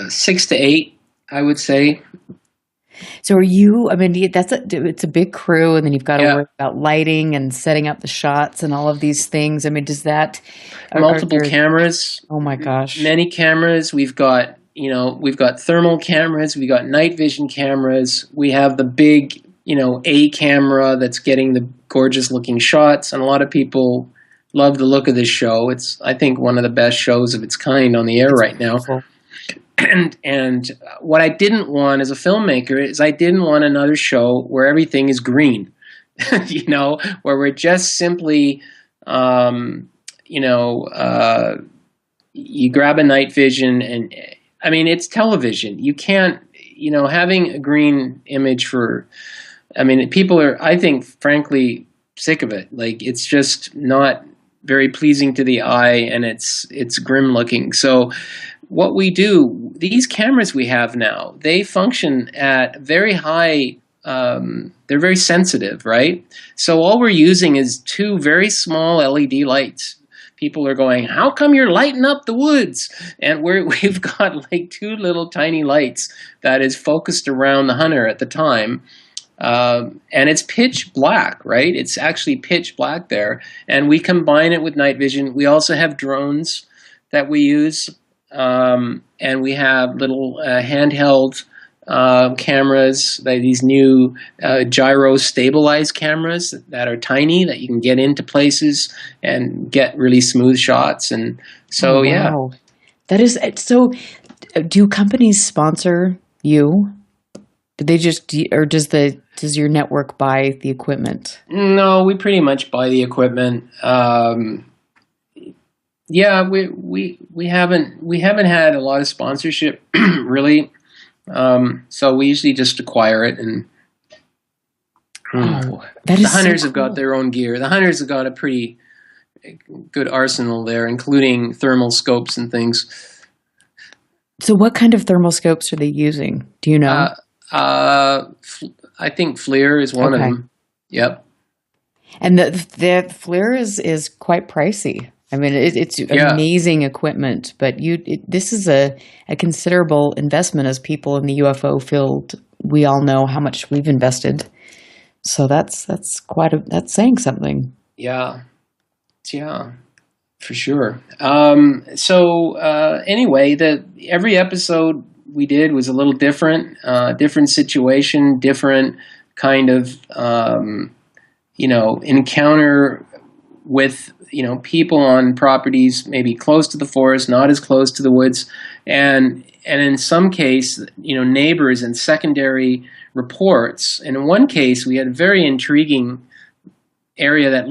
6 to 8, I would say. So are you, I mean, it's a big crew, and then you've got to worry about lighting and setting up the shots and all of these things. I mean, does that... Multiple cameras. Oh my gosh. Many cameras. We've got thermal cameras. We've got night vision cameras. We have the big, A camera that's getting the gorgeous looking shots. And a lot of people love the look of this show. It's, I think, one of the best shows of its kind on the air right now. And what I didn't want as a filmmaker is I didn't want another show where everything is green, where we're just simply, you grab a night vision and, I mean, it's television. You can't, having a green image people are, I think, frankly, sick of it. Like, it's just not very pleasing to the eye, and it's grim looking. So what we do, these cameras we have now, they function at very high, they're very sensitive, right? So all we're using is 2 very small LED lights. People are going, how come you're lighting up the woods? And we've got like 2 little tiny lights that is focused around the hunter at the time. And it's pitch black, right? It's actually pitch black there. And we combine it with night vision. We also have drones that we use. And we have little handheld cameras, like these new gyro stabilized cameras that are tiny, that you can get into places and get really smooth shots. And so, yeah. That is so. Do companies sponsor you? Do they just, or does your network buy the equipment? No, we pretty much buy the equipment. Yeah, we haven't had a lot of sponsorship really. So we usually just acquire it, and the hunters have got their own gear. The hunters have got a pretty good arsenal there, including thermal scopes and things. So what kind of thermal scopes are they using? Do you know? I think FLIR is one of them. Yep. And the FLIR is quite pricey. I mean, it's amazing equipment, but this is a considerable investment. As people in the UFO field, we all know how much we've invested. So that's saying something. Yeah, for sure. Anyway, every episode we did was a little different, different situation, different kind of encounter with people on properties maybe close to the forest, not as close to the woods, and in some case, neighbors and secondary reports. And in one case, we had a very intriguing area that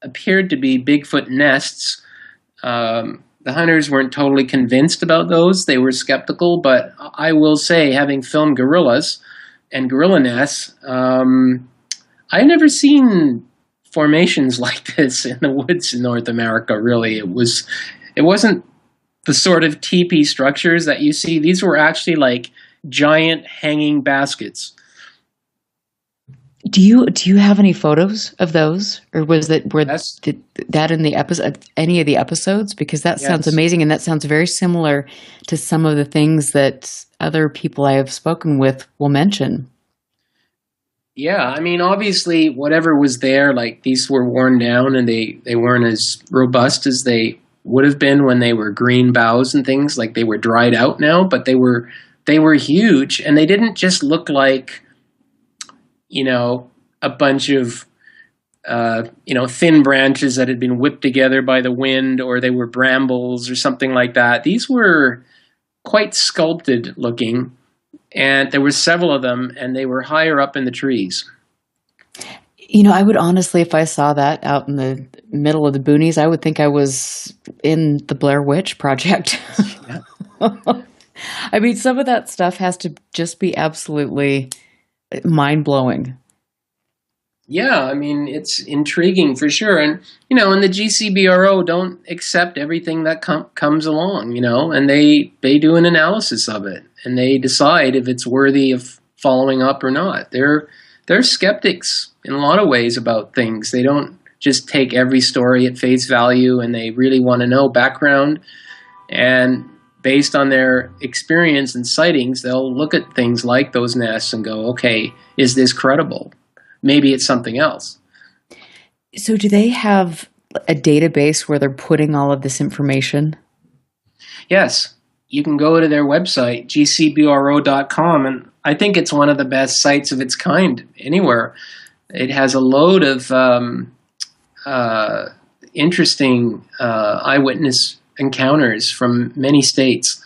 appeared to be Bigfoot nests. The hunters weren't totally convinced about those. They were skeptical, but I will say, having filmed gorillas and gorilla nests, I never seen formations like this in the woods in North America. Really, it wasn't the sort of teepee structures that you see. These were actually like giant hanging baskets. Do you have any photos of those, or was that that in the episode, any of the episodes? Because that sounds amazing, and that sounds very similar to some of the things that other people I have spoken with will mention. Yeah, I mean, obviously, whatever was there, like, these were worn down, and they weren't as robust as they would have been when they were green boughs and things. Like, they were dried out now, but they were huge, and they didn't just look like, a bunch of, thin branches that had been whipped together by the wind, or they were brambles or something like that. These were quite sculpted looking. And there were several of them, and they were higher up in the trees. I would honestly, if I saw that out in the middle of the boonies, I would think I was in the Blair Witch Project. I mean, some of that stuff has to just be absolutely mind-blowing. Yeah, I mean, it's intriguing for sure. And, and the GCBRO don't accept everything that comes along, and they do an analysis of it, and they decide if it's worthy of following up or not. They're skeptics in a lot of ways about things. They don't just take every story at face value, and they really want to know background. And based on their experience and sightings, they'll look at things like those nests and go, okay, is this credible? Maybe it's something else. So do they have a database where they're putting all of this information? Yes. You can go to their website, gcbro.com, and I think it's one of the best sites of its kind anywhere. It has a load of interesting eyewitness encounters from many states.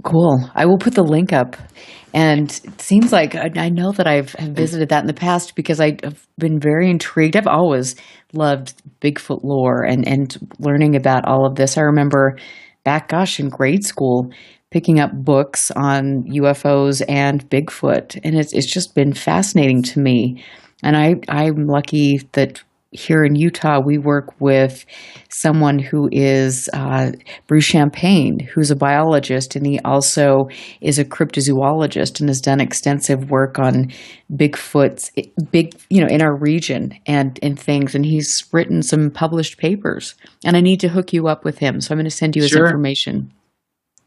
Cool. I will put the link up. And it seems like I know that I've visited that in the past because I've been very intrigued. I've always loved Bigfoot lore and learning about all of this. I remember back, in grade school, picking up books on UFOs and Bigfoot. And it's just been fascinating to me. And I'm lucky that here in Utah, we work with someone who is Bruce Champagne, who's a biologist, and he also is a cryptozoologist and has done extensive work on Bigfoot's in our region and things. And he's written some published papers. And I need to hook you up with him, so I'm going to send you his information.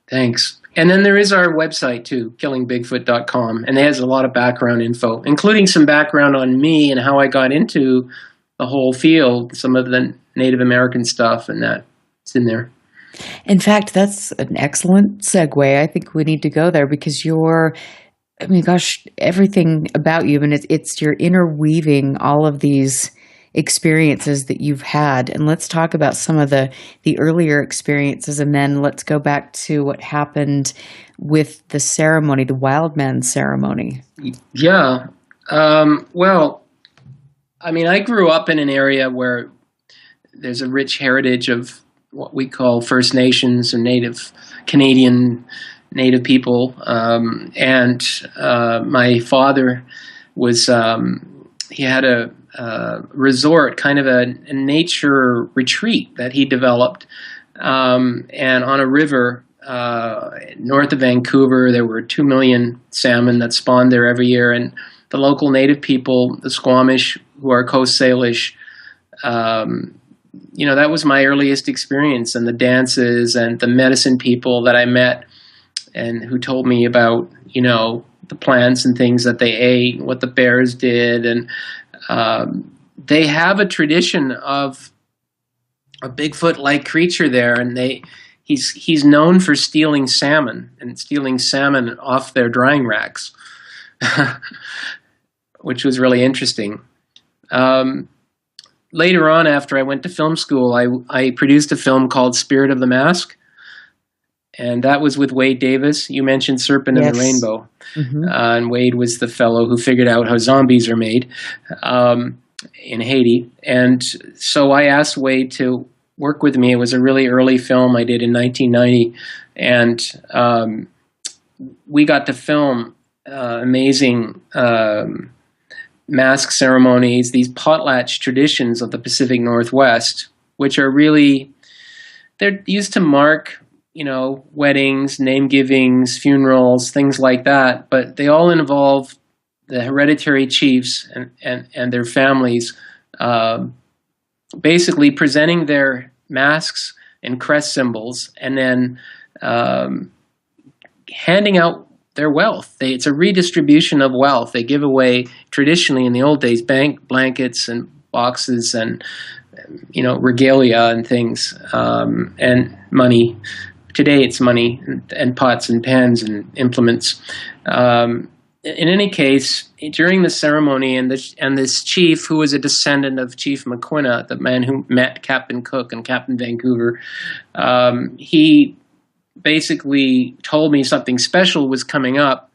Thanks. And then there is our website too, killingbigfoot.com, and it has a lot of background info, including some background on me and how I got into the whole field, some of the Native American stuff, and that's in there. In fact, that's an excellent segue. I think we need to go there because everything about you, and it's you're interweaving all of these experiences that you've had. And let's talk about some of the earlier experiences, and then let's go back to what happened with the ceremony, the Wild Man ceremony. Yeah. I grew up in an area where there's a rich heritage of what we call First Nations or Canadian Native people. And my father was, he had a resort, kind of a nature retreat that he developed. And on a river north of Vancouver, there were 2 million salmon that spawned there every year. And the local Native people, the Squamish, who are Coast Salish, that was my earliest experience, and the dances and the medicine people that I met and who told me about, the plants and things that they ate, what the bears did. And they have a tradition of a Bigfoot-like creature there, and he's known for stealing salmon off their drying racks, which was really interesting. Later on, after I went to film school, I produced a film called Spirit of the Mask, and that was with Wade Davis. You mentioned Serpent in the Rainbow, and Wade was the fellow who figured out how zombies are made in Haiti. And so I asked Wade to work with me. It was a really early film I did in 1990, and we got to film amazing mask ceremonies, these potlatch traditions of the Pacific Northwest, which are really, they're used to mark, weddings, name givings, funerals, things like that, but they all involve the hereditary chiefs and their families basically presenting their masks and crest symbols and then handing out their wealth. It's a redistribution of wealth. They give away, traditionally in the old days, blankets and boxes and regalia and things, and money. Today it's money and pots and pans and implements. In any case, during the ceremony, and this chief, who was a descendant of Chief McQuina, the man who met Captain Cook and Captain Vancouver, he basically told me something special was coming up.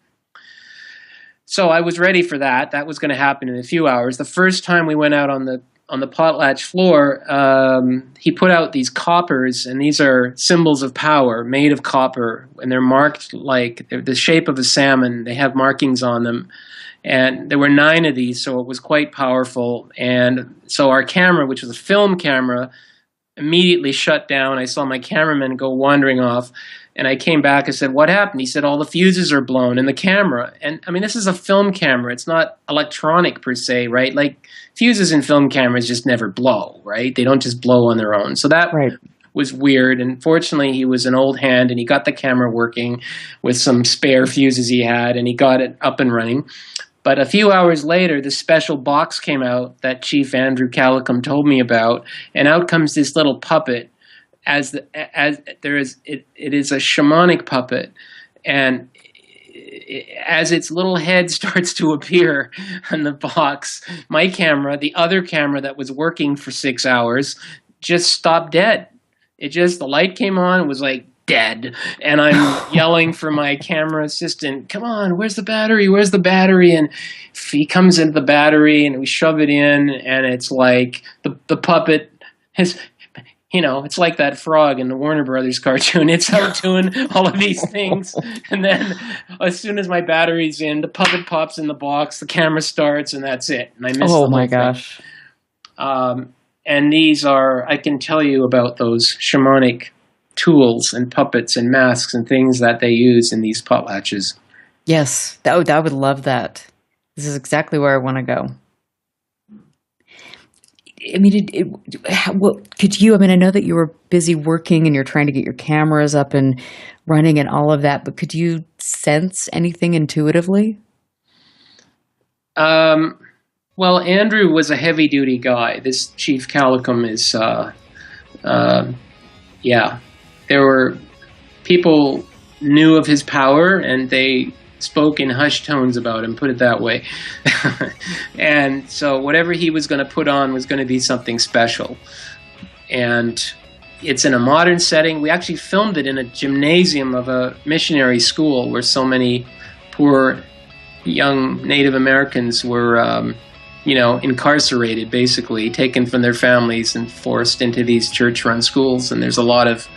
So I was ready for that. That was going to happen in a few hours. The first time we went out on the potlatch floor, he put out these coppers, and these are symbols of power made of copper, and they're marked like they're the shape of a salmon. They have markings on them, and there were 9 of these, so it was quite powerful. And so our camera, which was a film camera, immediately shut down. I saw my cameraman go wandering off, and I came back and said, "What happened?" He said, "All the fuses are blown in the camera." And I mean, this is a film camera. It's not electronic per se, right? Like fuses in film cameras just never blow, right? They don't just blow on their own. So that was weird. And fortunately, he was an old hand, and he got the camera working with some spare fuses he had, and he got it up and running. But a few hours later, this special box came out that Chief Andrew Calicum told me about, and out comes this little puppet. It is a shamanic puppet, and as its little head starts to appear on the box, my camera, the other camera that was working for 6 hours, just stopped dead. The light came on, it was like, dead. And I'm yelling for my camera assistant, "Come on, where's the battery? Where's the battery?" And he comes into the battery and we shove it in, and it's like the puppet has, it's like that frog in the Warner Brothers cartoon. It's out doing all of these things. And then as soon as my battery's in, the puppet pops in the box, the camera starts, and that's it. And I missed the whole thing. Gosh. And these are, I can tell you about those shamanic tools and puppets and masks and things that they use in these potlatches. Yes, I would love that. This is exactly where I want to go. I mean, I know that you were busy working and you're trying to get your cameras up and running and all of that, but could you sense anything intuitively? Well, Andrew was a heavy-duty guy. This Chief Calicum is, there were people knew of his power, and they spoke in hushed tones about him, put it that way. And so whatever he was going to put on was going to be something special. And it's in a modern setting. We actually filmed it in a gymnasium of a missionary school where so many poor young Native Americans were, incarcerated, basically, taken from their families and forced into these church-run schools. And there's a lot of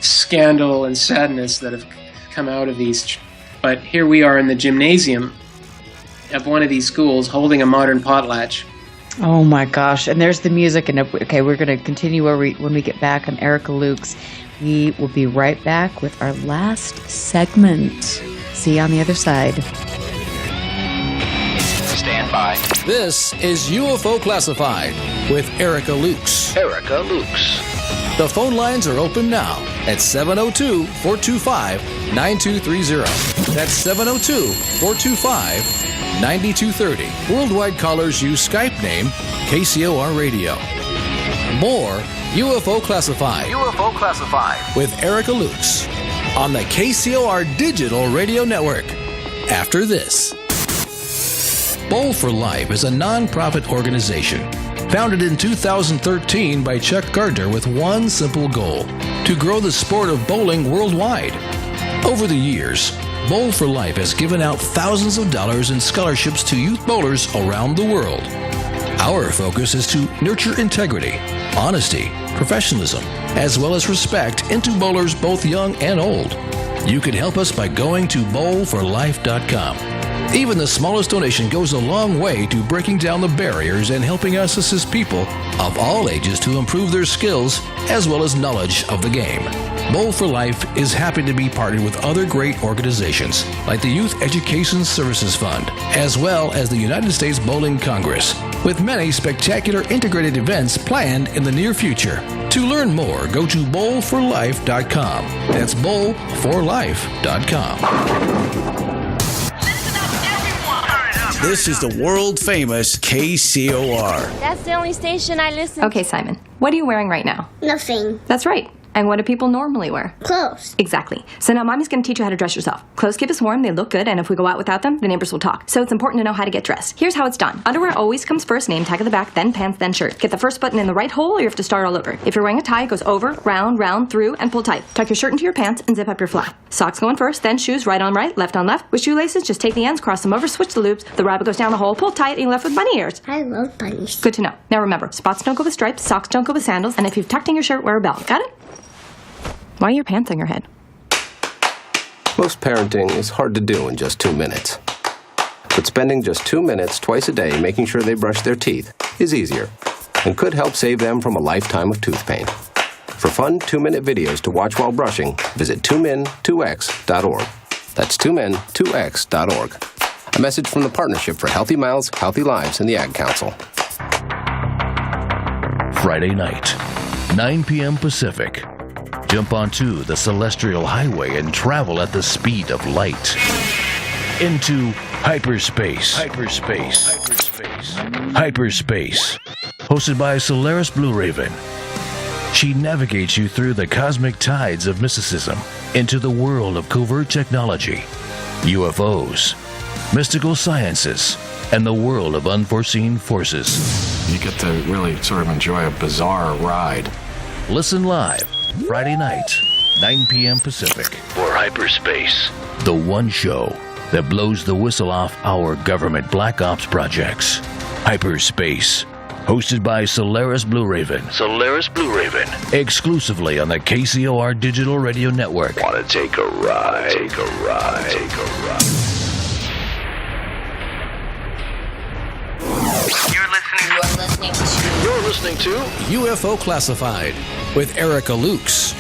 scandal and sadness that have come out of these. But here we are in the gymnasium of one of these schools holding a modern potlatch. Oh my gosh. And there's the music. And okay, we're going to continue when we get back. I'm Erica Lukes. We will be right back with our last segment. See you on the other side. Stand by. This is UFO Classified with Erica Lukes. Erica Lukes. The phone lines are open now at 702-425-9230. That's 702-425-9230. Worldwide callers use Skype name KCOR Radio. More UFO Classified. UFO Classified. With Erica Lukes on the KCOR Digital Radio Network. After this. Bowl for Life is a non-profit organization founded in 2013 by Chuck Gardner with one simple goal: to grow the sport of bowling worldwide. Over the years, Bowl for Life has given out thousands of dollars in scholarships to youth bowlers around the world. Our focus is to nurture integrity, honesty, professionalism, as well as respect into bowlers both young and old. You can help us by going to bowlforlife.com. Even the smallest donation goes a long way to breaking down the barriers and helping us assist people of all ages to improve their skills as well as knowledge of the game. Bowl for Life is happy to be partnered with other great organizations like the Youth Education Services Fund, as well as the United States Bowling Congress, with many spectacular integrated events planned in the near future. To learn more, go to bowlforlife.com. That's bowlforlife.com. This is the world-famous KCOR. That's the only station I listen to. Okay, Simon, what are you wearing right now? Nothing. That's right. And what do people normally wear? Clothes. Exactly. So now Mommy's going to teach you how to dress yourself. Clothes keep us warm, they look good, and if we go out without them, the neighbors will talk. So it's important to know how to get dressed. Here's how it's done. Underwear always comes first, name tag at the back, then pants, then shirt. Get the first button in the right hole, or you have to start all over. If you're wearing a tie, it goes over, round, round, through, and pull tight. Tuck your shirt into your pants and zip up your fly. Socks going first, then shoes right on right, left on left. With shoelaces, just take the ends, cross them over, switch the loops. The rabbit goes down the hole, pull tight, and you're left with bunny ears. I love bunnies. Good to know. Now remember, spots don't go with stripes, socks don't go with sandals, and if you've tucked in your shirt, wear a belt. Got it? Why are your pants on your head? Most parenting is hard to do in just 2 minutes. But spending just 2 minutes twice a day making sure they brush their teeth is easier. and could help save them from a lifetime of tooth pain. For fun 2-minute videos to watch while brushing, visit 2min2x.org. That's 2min2x.org. A message from the Partnership for Healthy Mouths, Healthy Lives, and the Ad Council. Friday night, 9 p.m. Pacific. Jump onto the Celestial Highway and travel at the speed of light. Into hyperspace. Hyperspace. Hosted by Solaris Blue Raven. She navigates you through the cosmic tides of mysticism into the world of covert technology, UFOs, mystical sciences, and the world of unforeseen forces. You get to really sort of enjoy a bizarre ride. Listen live, Friday night, 9 p.m. Pacific, for Hyperspace, the one show that blows the whistle off our government black ops projects. Hyperspace, hosted by Solaris Blue Raven. Exclusively on the KCOR Digital Radio Network. Want to take a ride? You're listening to UFO Classified with Erica Lukes,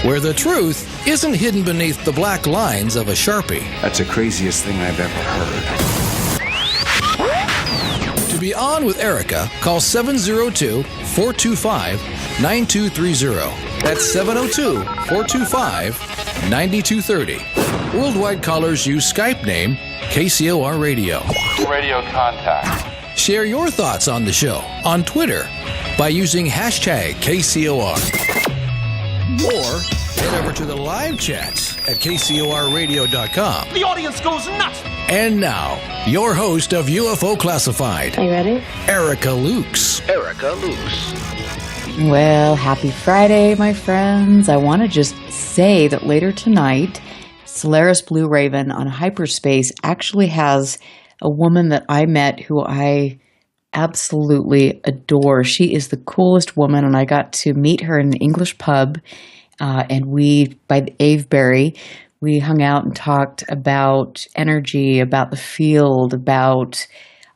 where the truth isn't hidden beneath the black lines of a Sharpie. That's the craziest thing I've ever heard. To be on with Erica, call 702-425-9230. That's 702-425-9230. Worldwide callers use Skype name KCOR Radio. Radio contact. Share your thoughts on the show on Twitter by using hashtag KCOR. Or head over to the live chats at KCORradio.com. The audience goes nuts! And now, your host of UFO Classified. Are you ready? Erica Lukes. Well, happy Friday, my friends. I want to just say that later tonight, Solaris Blue Raven on Hyperspace actually has a woman that I met who I absolutely adore. She is the coolest woman, and I got to meet her in an English pub, and by the Avebury, we hung out and talked about energy, about the field, about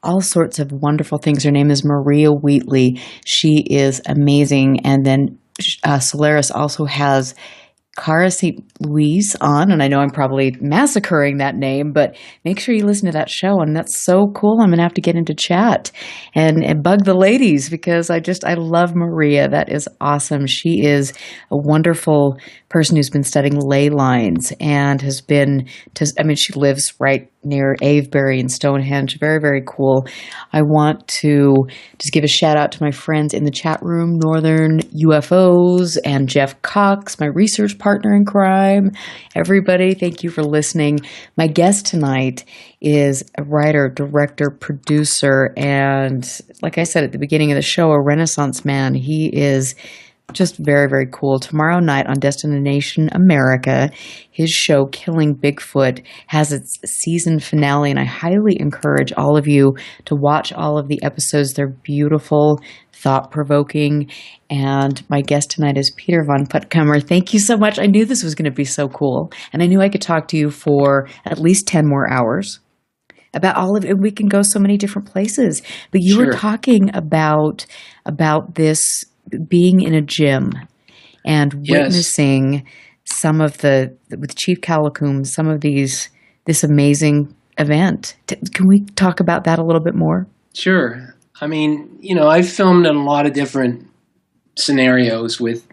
all sorts of wonderful things. Her name is Maria Wheatley. She is amazing. And then Solaris also has Cara St. Louise on, and I know I'm probably massacring that name, but make sure you listen to that show, and that's so cool. I'm going to have to get into chat and bug the ladies because I love Maria. That is awesome. She is a wonderful person who's been studying ley lines and has been she lives right near Avebury and Stonehenge. Very, very cool. I want to just give a shout out to my friends in the chat room, Northern UFOs and Jeff Cox, my research partner in crime. Everybody, thank you for listening. My guest tonight is a writer, director, producer, and like I said at the beginning of the show, a Renaissance man. He is just very, very cool. Tomorrow night on Destination America, his show Killing Bigfoot has its season finale, and I highly encourage all of you to watch all of the episodes. They're beautiful, thought-provoking, and my guest tonight is Sheera von Puttkamer. Thank you so much. I knew this was going to be so cool, and I knew I could talk to you for at least 10 more hours about all of it. We can go so many different places, but you were talking about this being in a gym and witnessing some of with Chief Calicoon, some of this amazing event. Can we talk about that a little bit more? Sure. I mean, I've filmed in a lot of different scenarios with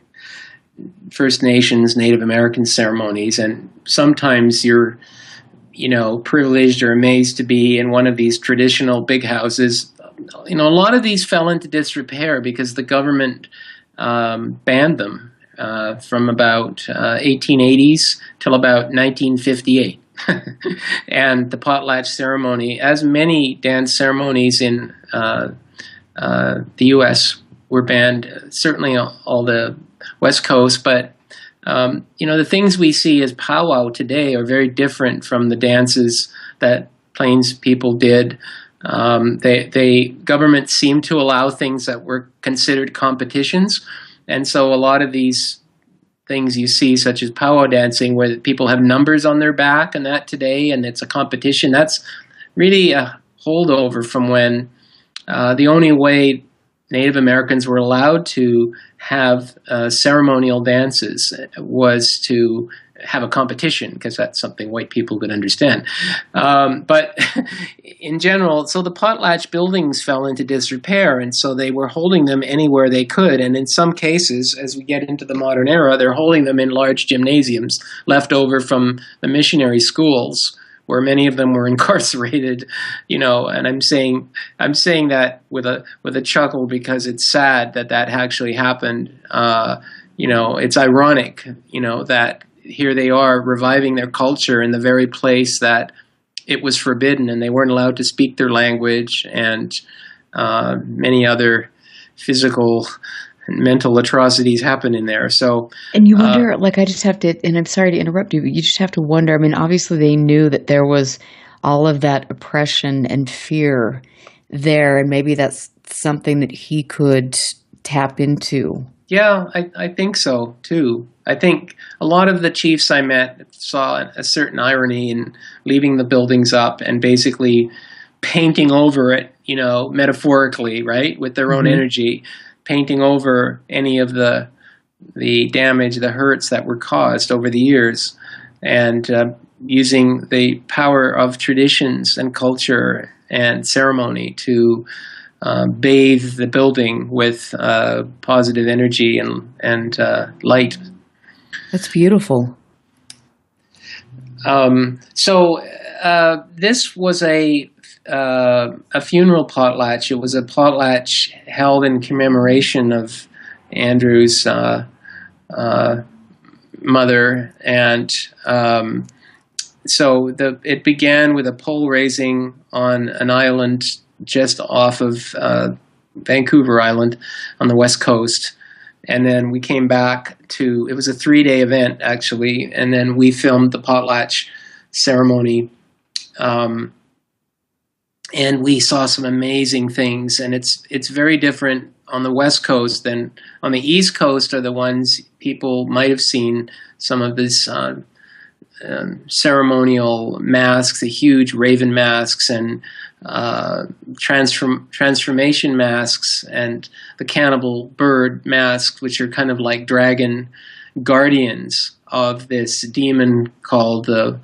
First Nations, Native American ceremonies, and sometimes you're, privileged or amazed to be in one of these traditional big houses. A lot of these fell into disrepair because the government banned them from about 1880s till about 1958. And the potlatch ceremony, as many dance ceremonies in the U.S. were banned, certainly all the West Coast, but the things we see as powwow today are very different from the dances that Plains people did. Government seemed to allow things that were considered competitions. And so a lot of these things you see, such as powwow dancing, where people have numbers on their back and that today, and it's a competition, that's really a holdover from when the only way Native Americans were allowed to have ceremonial dances was to have a competition, because that's something white people could understand. But in general, so the potlatch buildings fell into disrepair, and so they were holding them anywhere they could. And in some cases, as we get into the modern era, they're holding them in large gymnasiums left over from the missionary schools, where many of them were incarcerated, and I'm saying that with a chuckle, because it's sad that actually happened. It's ironic, that here they are reviving their culture in the very place that it was forbidden, and they weren't allowed to speak their language, and many other physical and mental atrocities happen in there. So, and you wonder, I just have to, and I'm sorry to interrupt you, but you just have to wonder. I mean, obviously they knew that there was all of that oppression and fear there, and maybe that's something that he could tap into. Yeah, I think so too. I think a lot of the chiefs I met saw a certain irony in leaving the buildings up and basically painting over it, metaphorically, right, with their own energy, painting over any of the damage, the hurts that were caused over the years, and using the power of traditions and culture and ceremony to bathe the building with positive energy and light. That's beautiful. So this was a funeral potlatch. It was a potlatch held in commemoration of Andrew's mother, and so it began with a pole raising on an island just off of Vancouver Island on the west coast. And then we came back to, it was a 3-day event actually, and then we filmed the potlatch ceremony. And we saw some amazing things, and it's very different on the west coast than on the east coast. Are the ones people might have seen some of this ceremonial masks, the huge raven masks, and transformation masks, and the cannibal bird masks, which are kind of like dragon guardians of this demon called the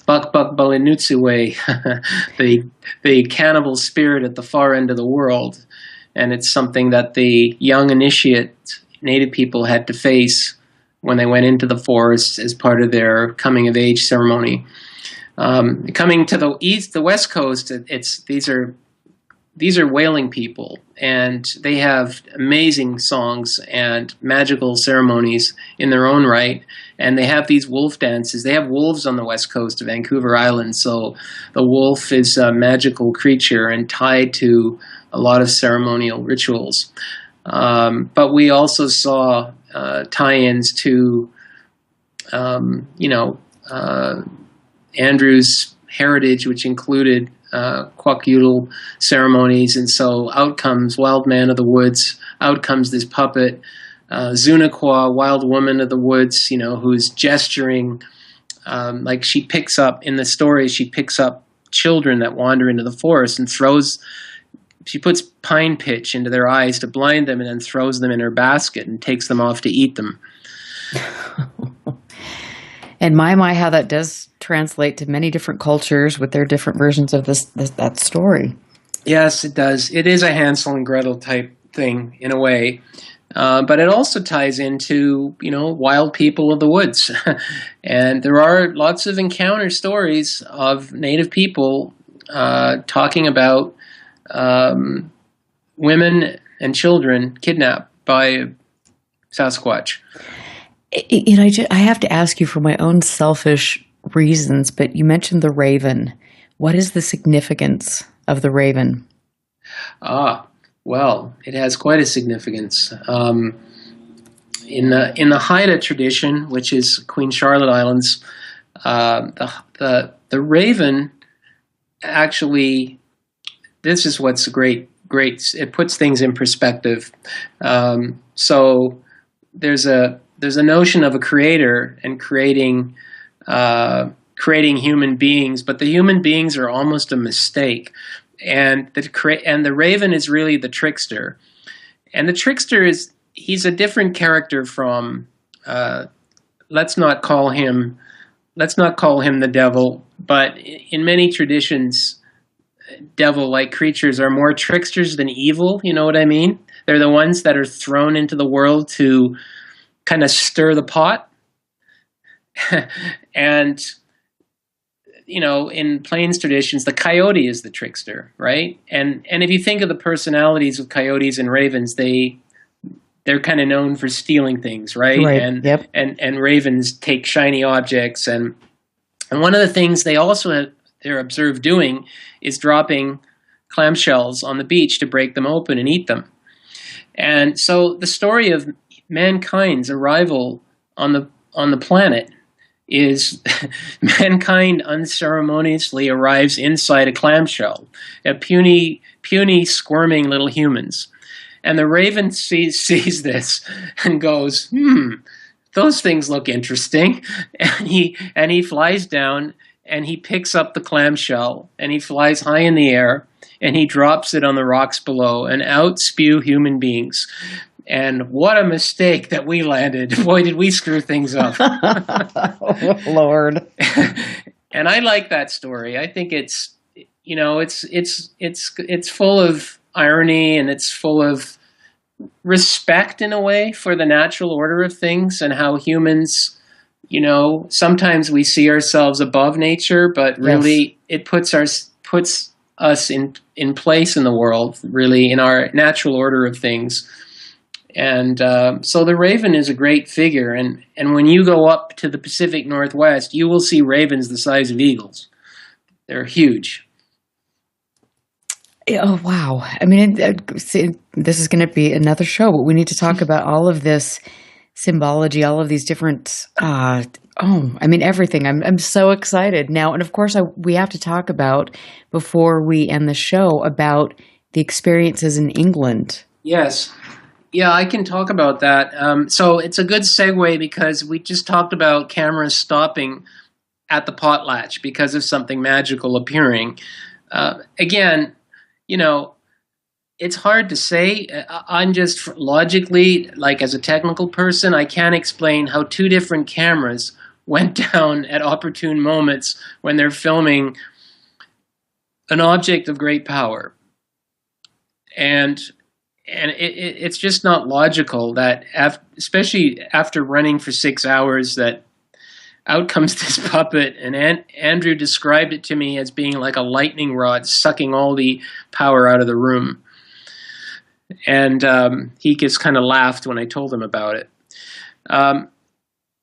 Bakbakbalinutsuwe, the cannibal spirit at the far end of the world. And it's something that the young initiate Native people had to face when they went into the forest as part of their coming of age ceremony. Coming to the west coast, these are whaling people, and they have amazing songs and magical ceremonies in their own right. And they have these wolf dances. They have wolves on the west coast of Vancouver Island, so the wolf is a magical creature and tied to a lot of ceremonial rituals. But we also saw tie-ins to, Andrew's heritage, which included Kwakiutl ceremonies, and so out comes Wild Man of the Woods, out comes this puppet, Zunaqua, Wild Woman of the Woods, who's gesturing, like she picks up, in the story, she picks up children that wander into the forest and she puts pine pitch into their eyes to blind them, and then throws them in her basket and takes them off to eat them. And my, how that does translate to many different cultures with their different versions of that story. Yes, it does. It is a Hansel and Gretel type thing in a way. But it also ties into, wild people of the woods. And there are lots of encounter stories of Native people talking about women and children kidnapped by Sasquatch. I have to ask you for my own selfish reasons, but you mentioned the raven. What is the significance of the raven? Well, it has quite a significance. In the Haida tradition, which is Queen Charlotte Islands, the raven actually, this is what's great. It puts things in perspective. So there's a notion of a creator and creating human beings, but the human beings are almost a mistake. And the raven is really the trickster. And the trickster he's a different character from, let's not call him the devil, but in many traditions, devil-like creatures are more tricksters than evil, you know what I mean? They're the ones that are thrown into the world to kind of stir the pot. And, in Plains traditions, the coyote is the trickster, right? And if you think of the personalities of coyotes and ravens, they're kind of known for stealing things, right? And ravens take shiny objects. And one of the things they're observed doing is dropping clamshells on the beach to break them open and eat them. And so the story of mankind's arrival on the planet is mankind unceremoniously arrives inside a clamshell, a puny, squirming little humans. And the raven sees this and goes, those things look interesting. And he flies down and he picks up the clamshell and he flies high in the air and he drops it on the rocks below and out spew human beings. And what a mistake that we landed. Boy, did we screw things up. Oh, Lord. And I like that story. I think it's full of irony and it's full of respect in a way for the natural order of things and how humans, sometimes we see ourselves above nature, but really it puts us in place in the world, really in our natural order of things. And so the raven is a great figure. And when you go up to the Pacific Northwest, you will see ravens the size of eagles. They're huge. Oh, wow. I mean, this is going to be another show, but we need to talk about all of this symbology, all of these different, everything. I'm so excited now. And of course, we have to talk about, before we end the show, about the experiences in England. Yes. Yeah, I can talk about that. So it's a good segue because we just talked about cameras stopping at the potlatch because of something magical appearing. Again, it's hard to say. I'm just logically, like as a technical person, I can't explain how two different cameras went down at opportune moments when they're filming an object of great power. And it's just not logical that, especially after running for 6 hours, that out comes this puppet. And Andrew described it to me as being like a lightning rod sucking all the power out of the room. And he just kind of laughed when I told him about it.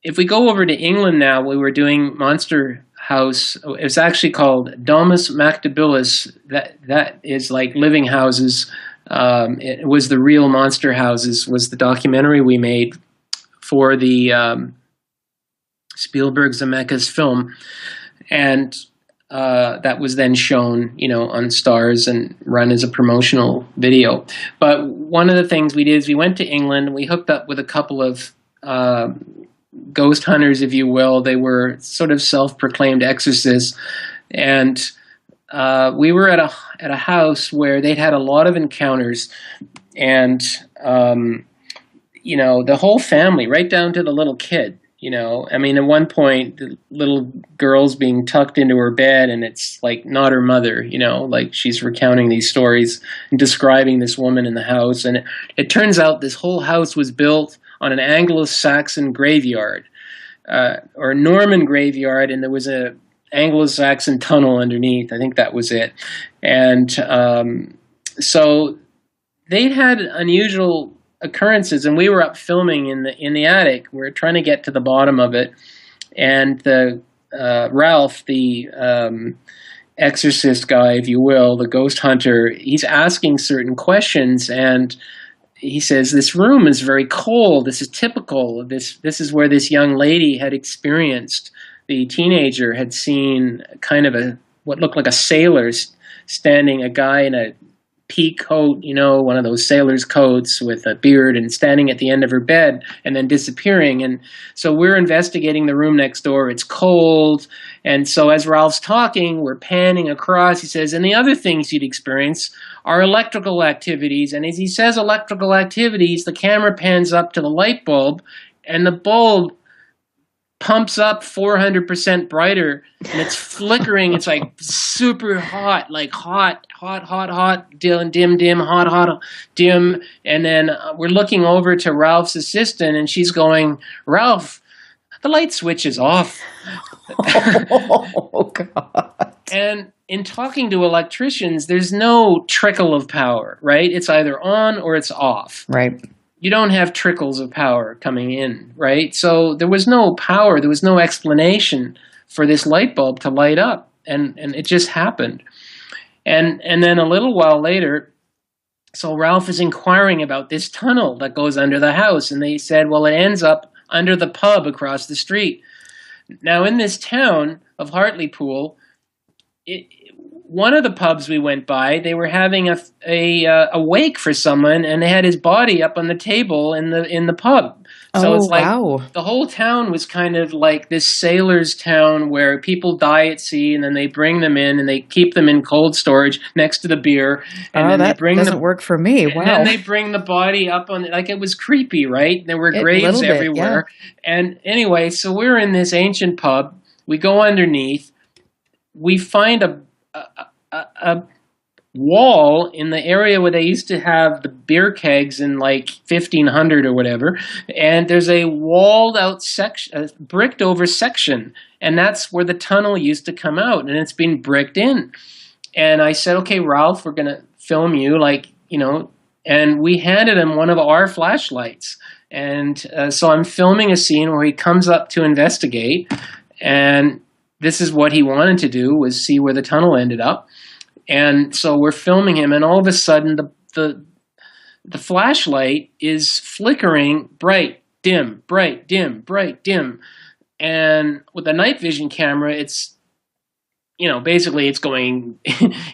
If we go over to England now, we were doing Monster House. It was actually called Domus Mactabilis. That is like living houses. It was the real monster houses, was the documentary we made for the Spielberg Zemeckis film. And that was then shown, on Stars and run as a promotional video. But one of the things we did is we went to England and we hooked up with a couple of ghost hunters, if you will. They were sort of self-proclaimed exorcists. And we were at a house where they'd had a lot of encounters, and the whole family, right down to the little kid. At one point, the little girl's being tucked into her bed, and it's like not her mother. Like she's recounting these stories and describing this woman in the house, and it turns out this whole house was built on an Anglo-Saxon graveyard, or Norman graveyard, and there was a Anglo-Saxon tunnel underneath. I think that was it. And so they'd had unusual occurrences, and we were up filming in the attic. We're trying to get to the bottom of it. And the Ralph, the exorcist guy, if you will, the ghost hunter, he's asking certain questions, and he says, this room is very cold. This is typical. This is where this young lady had experienced. The teenager had seen kind of what looked like a sailor standing, a guy in a pea coat, one of those sailor's coats with a beard, and standing at the end of her bed and then disappearing. And so we're investigating the room next door. It's cold. And so as Ralph's talking, we're panning across. He says, and the other things you'd experience are electrical activities. And as he says electrical activities, the camera pans up to the light bulb, and the bulb pumps up 400% brighter, and it's flickering. It's like super hot, like hot, dim, dim, hot, dim. And then we're looking over to Ralph's assistant, and she's going, Ralph, the light switch is off. Oh, God. And in talking to electricians, there's no trickle of power, right? It's either on or it's off. Right. You don't have trickles of power coming in, right? So there was no power. There was no explanation for this light bulb to light up. And it just happened. And then a little while later, so Ralph is inquiring about this tunnel that goes under the house. And they said, well, it ends up under the pub across the street. Now, in this town of Hartlepool, one of the pubs we went by, they were having a wake for someone, and they had his body up on the table in the pub. So it's like the whole town was kind of like this sailor's town where people die at sea, and then they bring them in and they keep them in cold storage next to the beer. And then that doesn't work for me. Wow. And then they bring the body up on, like, it was creepy, right? There were graves everywhere. Yeah. And anyway, so we're in this ancient pub. We go underneath. We find a wall in the area where they used to have the beer kegs in like 1500 or whatever, and there's a walled out section, a bricked over section, and that's where the tunnel used to come out, and it's been bricked in. And I said, okay, Ralph, we're going to film you, and we handed him one of our flashlights. And so I'm filming a scene where he comes up to investigate, and this is what he wanted to do, was see where the tunnel ended up. And so we're filming him, and all of a sudden the flashlight is flickering bright, dim, bright, dim, bright, dim. And with the night vision camera, it's, basically it's going,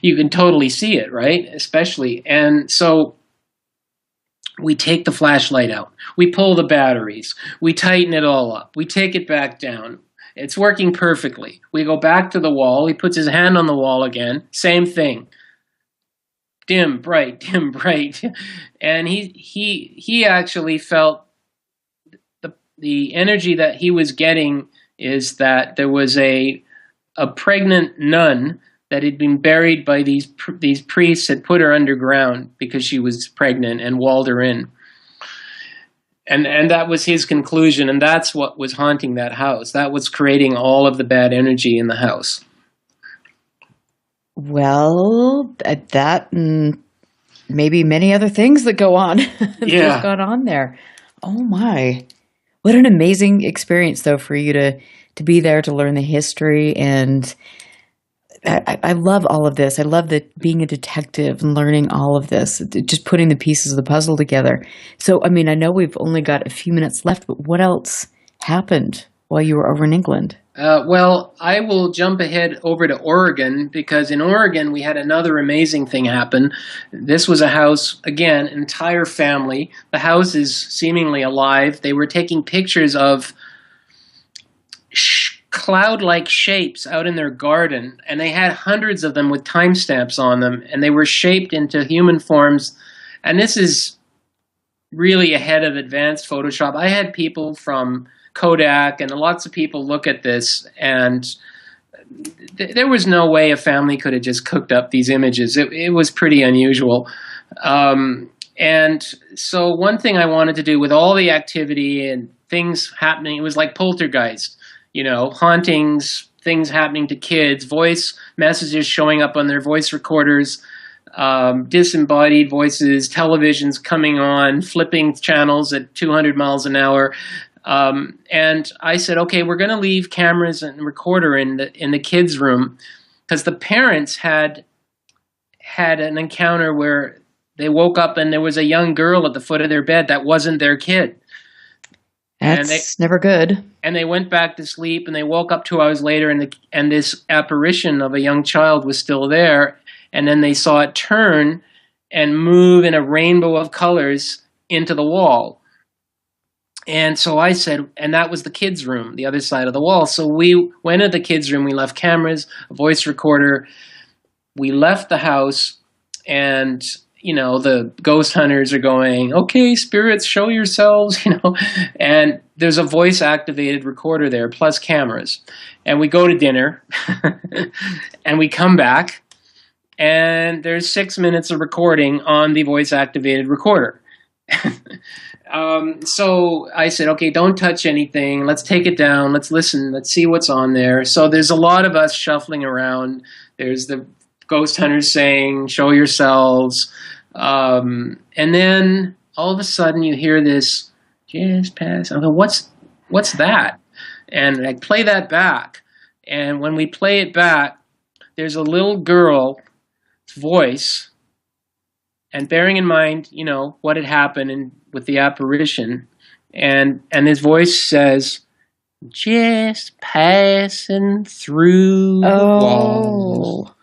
you can totally see it, right? Especially. And so we take the flashlight out. We pull the batteries. We tighten it all up. We take it back down. It's working perfectly. We go back to the wall. He puts his hand on the wall again. Same thing. Dim, bright, and he actually felt the energy that he was getting is that there was a pregnant nun that had been buried by these priests, had put her underground because she was pregnant and walled her in. And that was his conclusion, and that's what was haunting that house. That was creating all of the bad energy in the house. Well, that and maybe many other things that go on. Just gone on there. Oh my. What an amazing experience, though, for you to be there to learn the history. And I love all of this. I love that being a detective and learning all of this, just putting the pieces of the puzzle together. So, I mean, I know we've only got a few minutes left, but what else happened while you were over in England? Well, I will jump ahead over to Oregon, because in Oregon we had another amazing thing happen. This was a house, again, entire family. The house is seemingly alive. They were taking pictures of cloud-like shapes out in their garden, and they had hundreds of them with timestamps on them, and they were shaped into human forms. And this is really ahead of advanced Photoshop. I had people from Kodak and lots of people look at this, and there was no way a family could have just cooked up these images. It was pretty unusual. And so one thing I wanted to do with all the activity and things happening, it was like poltergeist. Hauntings, things happening to kids, voice messages showing up on their voice recorders, disembodied voices, televisions coming on, flipping channels at 200 miles an hour. And I said, okay, we're going to leave cameras and recorder in the kids' room, because the parents had an encounter where they woke up and there was a young girl at the foot of their bed that wasn't their kid. That's never good. And they went back to sleep, and they woke up 2 hours later, and this apparition of a young child was still there. And then they saw it turn, and move in a rainbow of colors into the wall. And so I said, and that was the kids' room, the other side of the wall. So we went into the kids' room. We left cameras, a voice recorder. We left the house, and, you know, the ghost hunters are going, okay, spirits, show yourselves, you know. And there's a voice-activated recorder there, plus cameras. And we go to dinner, and we come back, and there's 6 minutes of recording on the voice-activated recorder. So I said, okay, don't touch anything. Let's take it down. Let's listen. Let's see what's on there. So there's a lot of us shuffling around. There's the ghost hunters saying, show yourselves. And then all of a sudden you hear this, just pass. I go, what's that? And I play that back. And when we play it back, there's a little girl's voice. And bearing in mind, you know, what had happened with the apparition, and his voice says, just passing through the wall.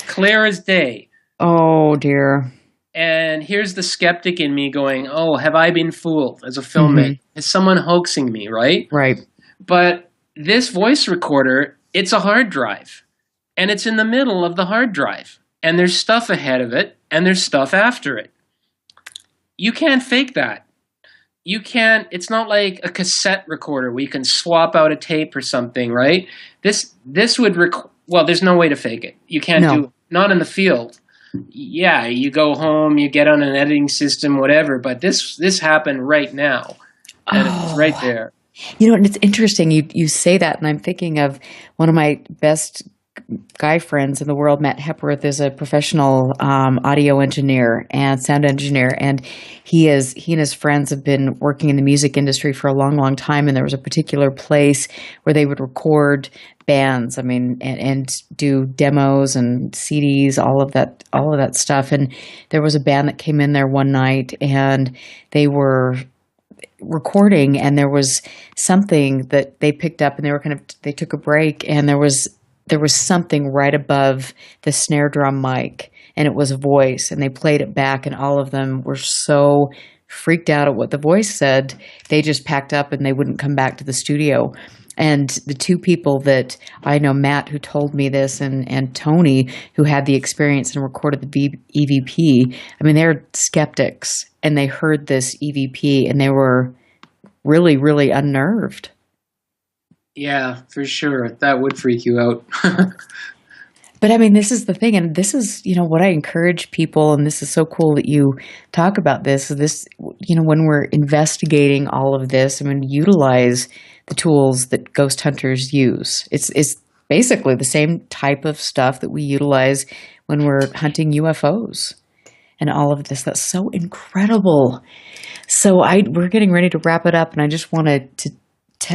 Clear as day. Oh, dear. And here's the skeptic in me going, oh, have I been fooled as a filmmaker? Mm-hmm. Is someone hoaxing me, right? Right. But this voice recorder, it's a hard drive. And it's in the middle of the hard drive. And there's stuff ahead of it, and there's stuff after it. You can't fake that. You can't, it's not like a cassette recorder where you can swap out a tape or something, right? This would, well, there's no way to fake it. You can't do it, not in the field. Yeah, you go home, you get on an editing system, whatever, but this happened right now. And it's right there. You know, and it's interesting, you say that, and I'm thinking of one of my best guy friends in the world. Matt Hepworth is a professional audio engineer and sound engineer, and he and his friends have been working in the music industry for a long, long time. And there was a particular place where they would record bands, and do demos and CDs, all of that stuff. And there was a band that came in there one night, and they were recording, and there was something that they picked up, and they took a break, and there was something right above the snare drum mic, and it was a voice, and they played it back, and all of them were so freaked out at what the voice said, they just packed up and they wouldn't come back to the studio. And the two people that I know, Matt, who told me this, and Tony, who had the experience and recorded the EVP, they're skeptics, and they heard this EVP, and they were really, really unnerved. Yeah, for sure. That would freak you out. But this is the thing, and this is, what I encourage people, and this is so cool that you talk about this, when we're investigating all of this, utilize the tools that ghost hunters use. It's basically the same type of stuff that we utilize when we're hunting UFOs and all of this. That's so incredible. So we're getting ready to wrap it up, and I just wanted to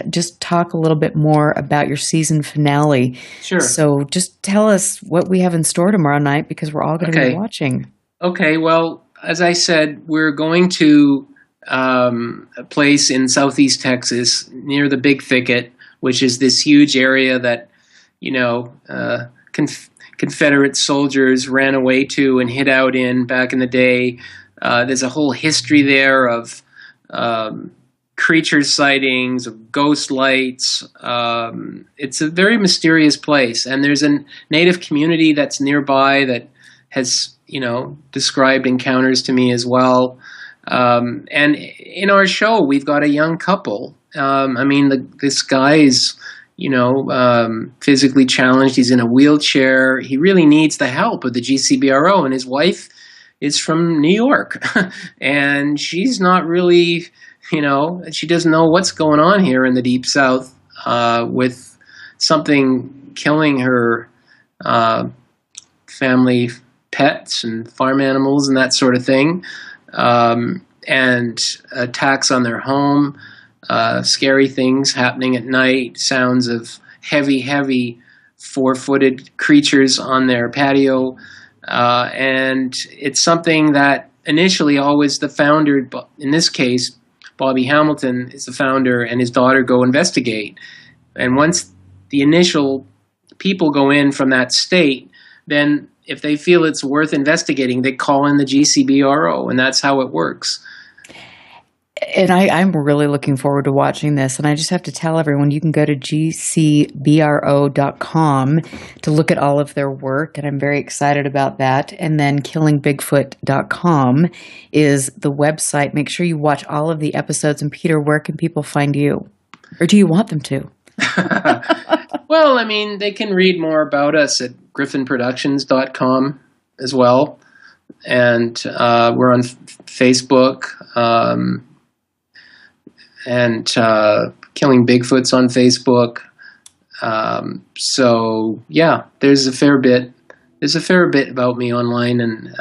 just talk a little bit more about your season finale. Sure. So just tell us what we have in store tomorrow night, because we're all going to be watching. Okay. Well, as I said, we're going to a place in southeast Texas near the Big Thicket, which is this huge area that, Confederate soldiers ran away to and hid out in back in the day. There's a whole history there of creature sightings, of ghost lights. It's a very mysterious place, and there's a native community that's nearby that has, described encounters to me as well. And in our show, we've got a young couple. This guy is, physically challenged. He's in a wheelchair. He really needs the help of the GCBRO, and his wife is from New York, and she's not really, she doesn't know what's going on here in the Deep South with something killing her family pets and farm animals and that sort of thing, and attacks on their home, scary things happening at night, sounds of heavy four-footed creatures on their patio, and it's something that initially always the founder, in this case, Bobby Hamilton is the founder, and his daughter go investigate. And once the initial people go in from that state, then if they feel it's worth investigating, they call in the GCBRO, and that's how it works. And I'm really looking forward to watching this. And I just have to tell everyone, you can go to gcbro.com to look at all of their work. And I'm very excited about that. And then killingbigfoot.com is the website. Make sure you watch all of the episodes. And Peter, where can people find you? Or do you want them to? Well, I mean, they can read more about us at gryphonproductions.com as well. And we're on Facebook. And Killing Bigfoot's on Facebook. So yeah, there's a fair bit about me online, and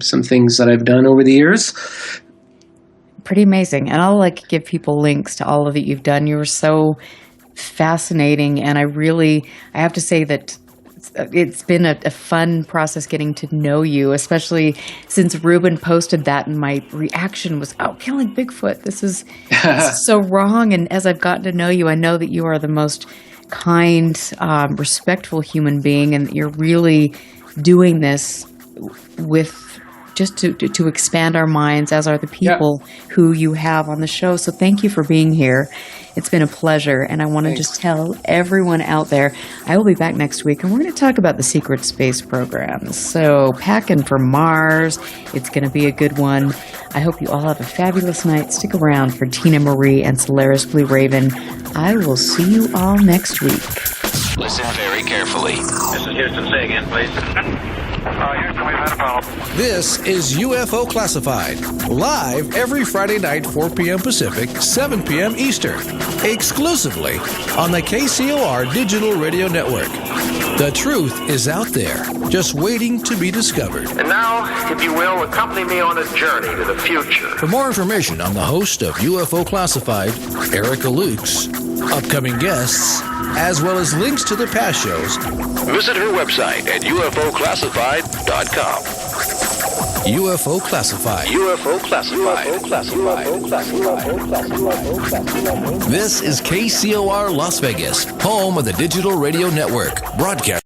some things that I've done over the years. Pretty amazing. And I'll give people links to all of it you've done. You were so fascinating, and I have to say that it's been a fun process getting to know you, especially since Ruben posted that, and my reaction was, Killing Bigfoot, this is so wrong. And as I've gotten to know you, I know that you are the most kind, respectful human being, and that you're really doing this with just to expand our minds, as are the people who you have on the show. So thank you for being here. It's been a pleasure, and I want to just tell everyone out there, I will be back next week, and we're going to talk about the secret space programs. So packing for Mars, it's going to be a good one. I hope you all have a fabulous night. Stick around for Tina Marie and Solaris Blue Raven. I will see you all next week. Listen very carefully. This is Houston. Say again, please. Houston, we've had a problem. This is UFO Classified, live every Friday night, 4 p.m. Pacific, 7 p.m. Eastern, exclusively on the KCOR Digital Radio Network. The truth is out there, just waiting to be discovered. And now, if you will, accompany me on a journey to the future. For more information on the host of UFO Classified, Erica Lukes, upcoming guests, as well as links to the past shows, visit her website at ufoclassified.com. UFO Classified. UFO Classified. This is KCOR Las Vegas, home of the Digital Radio Network, broadcast.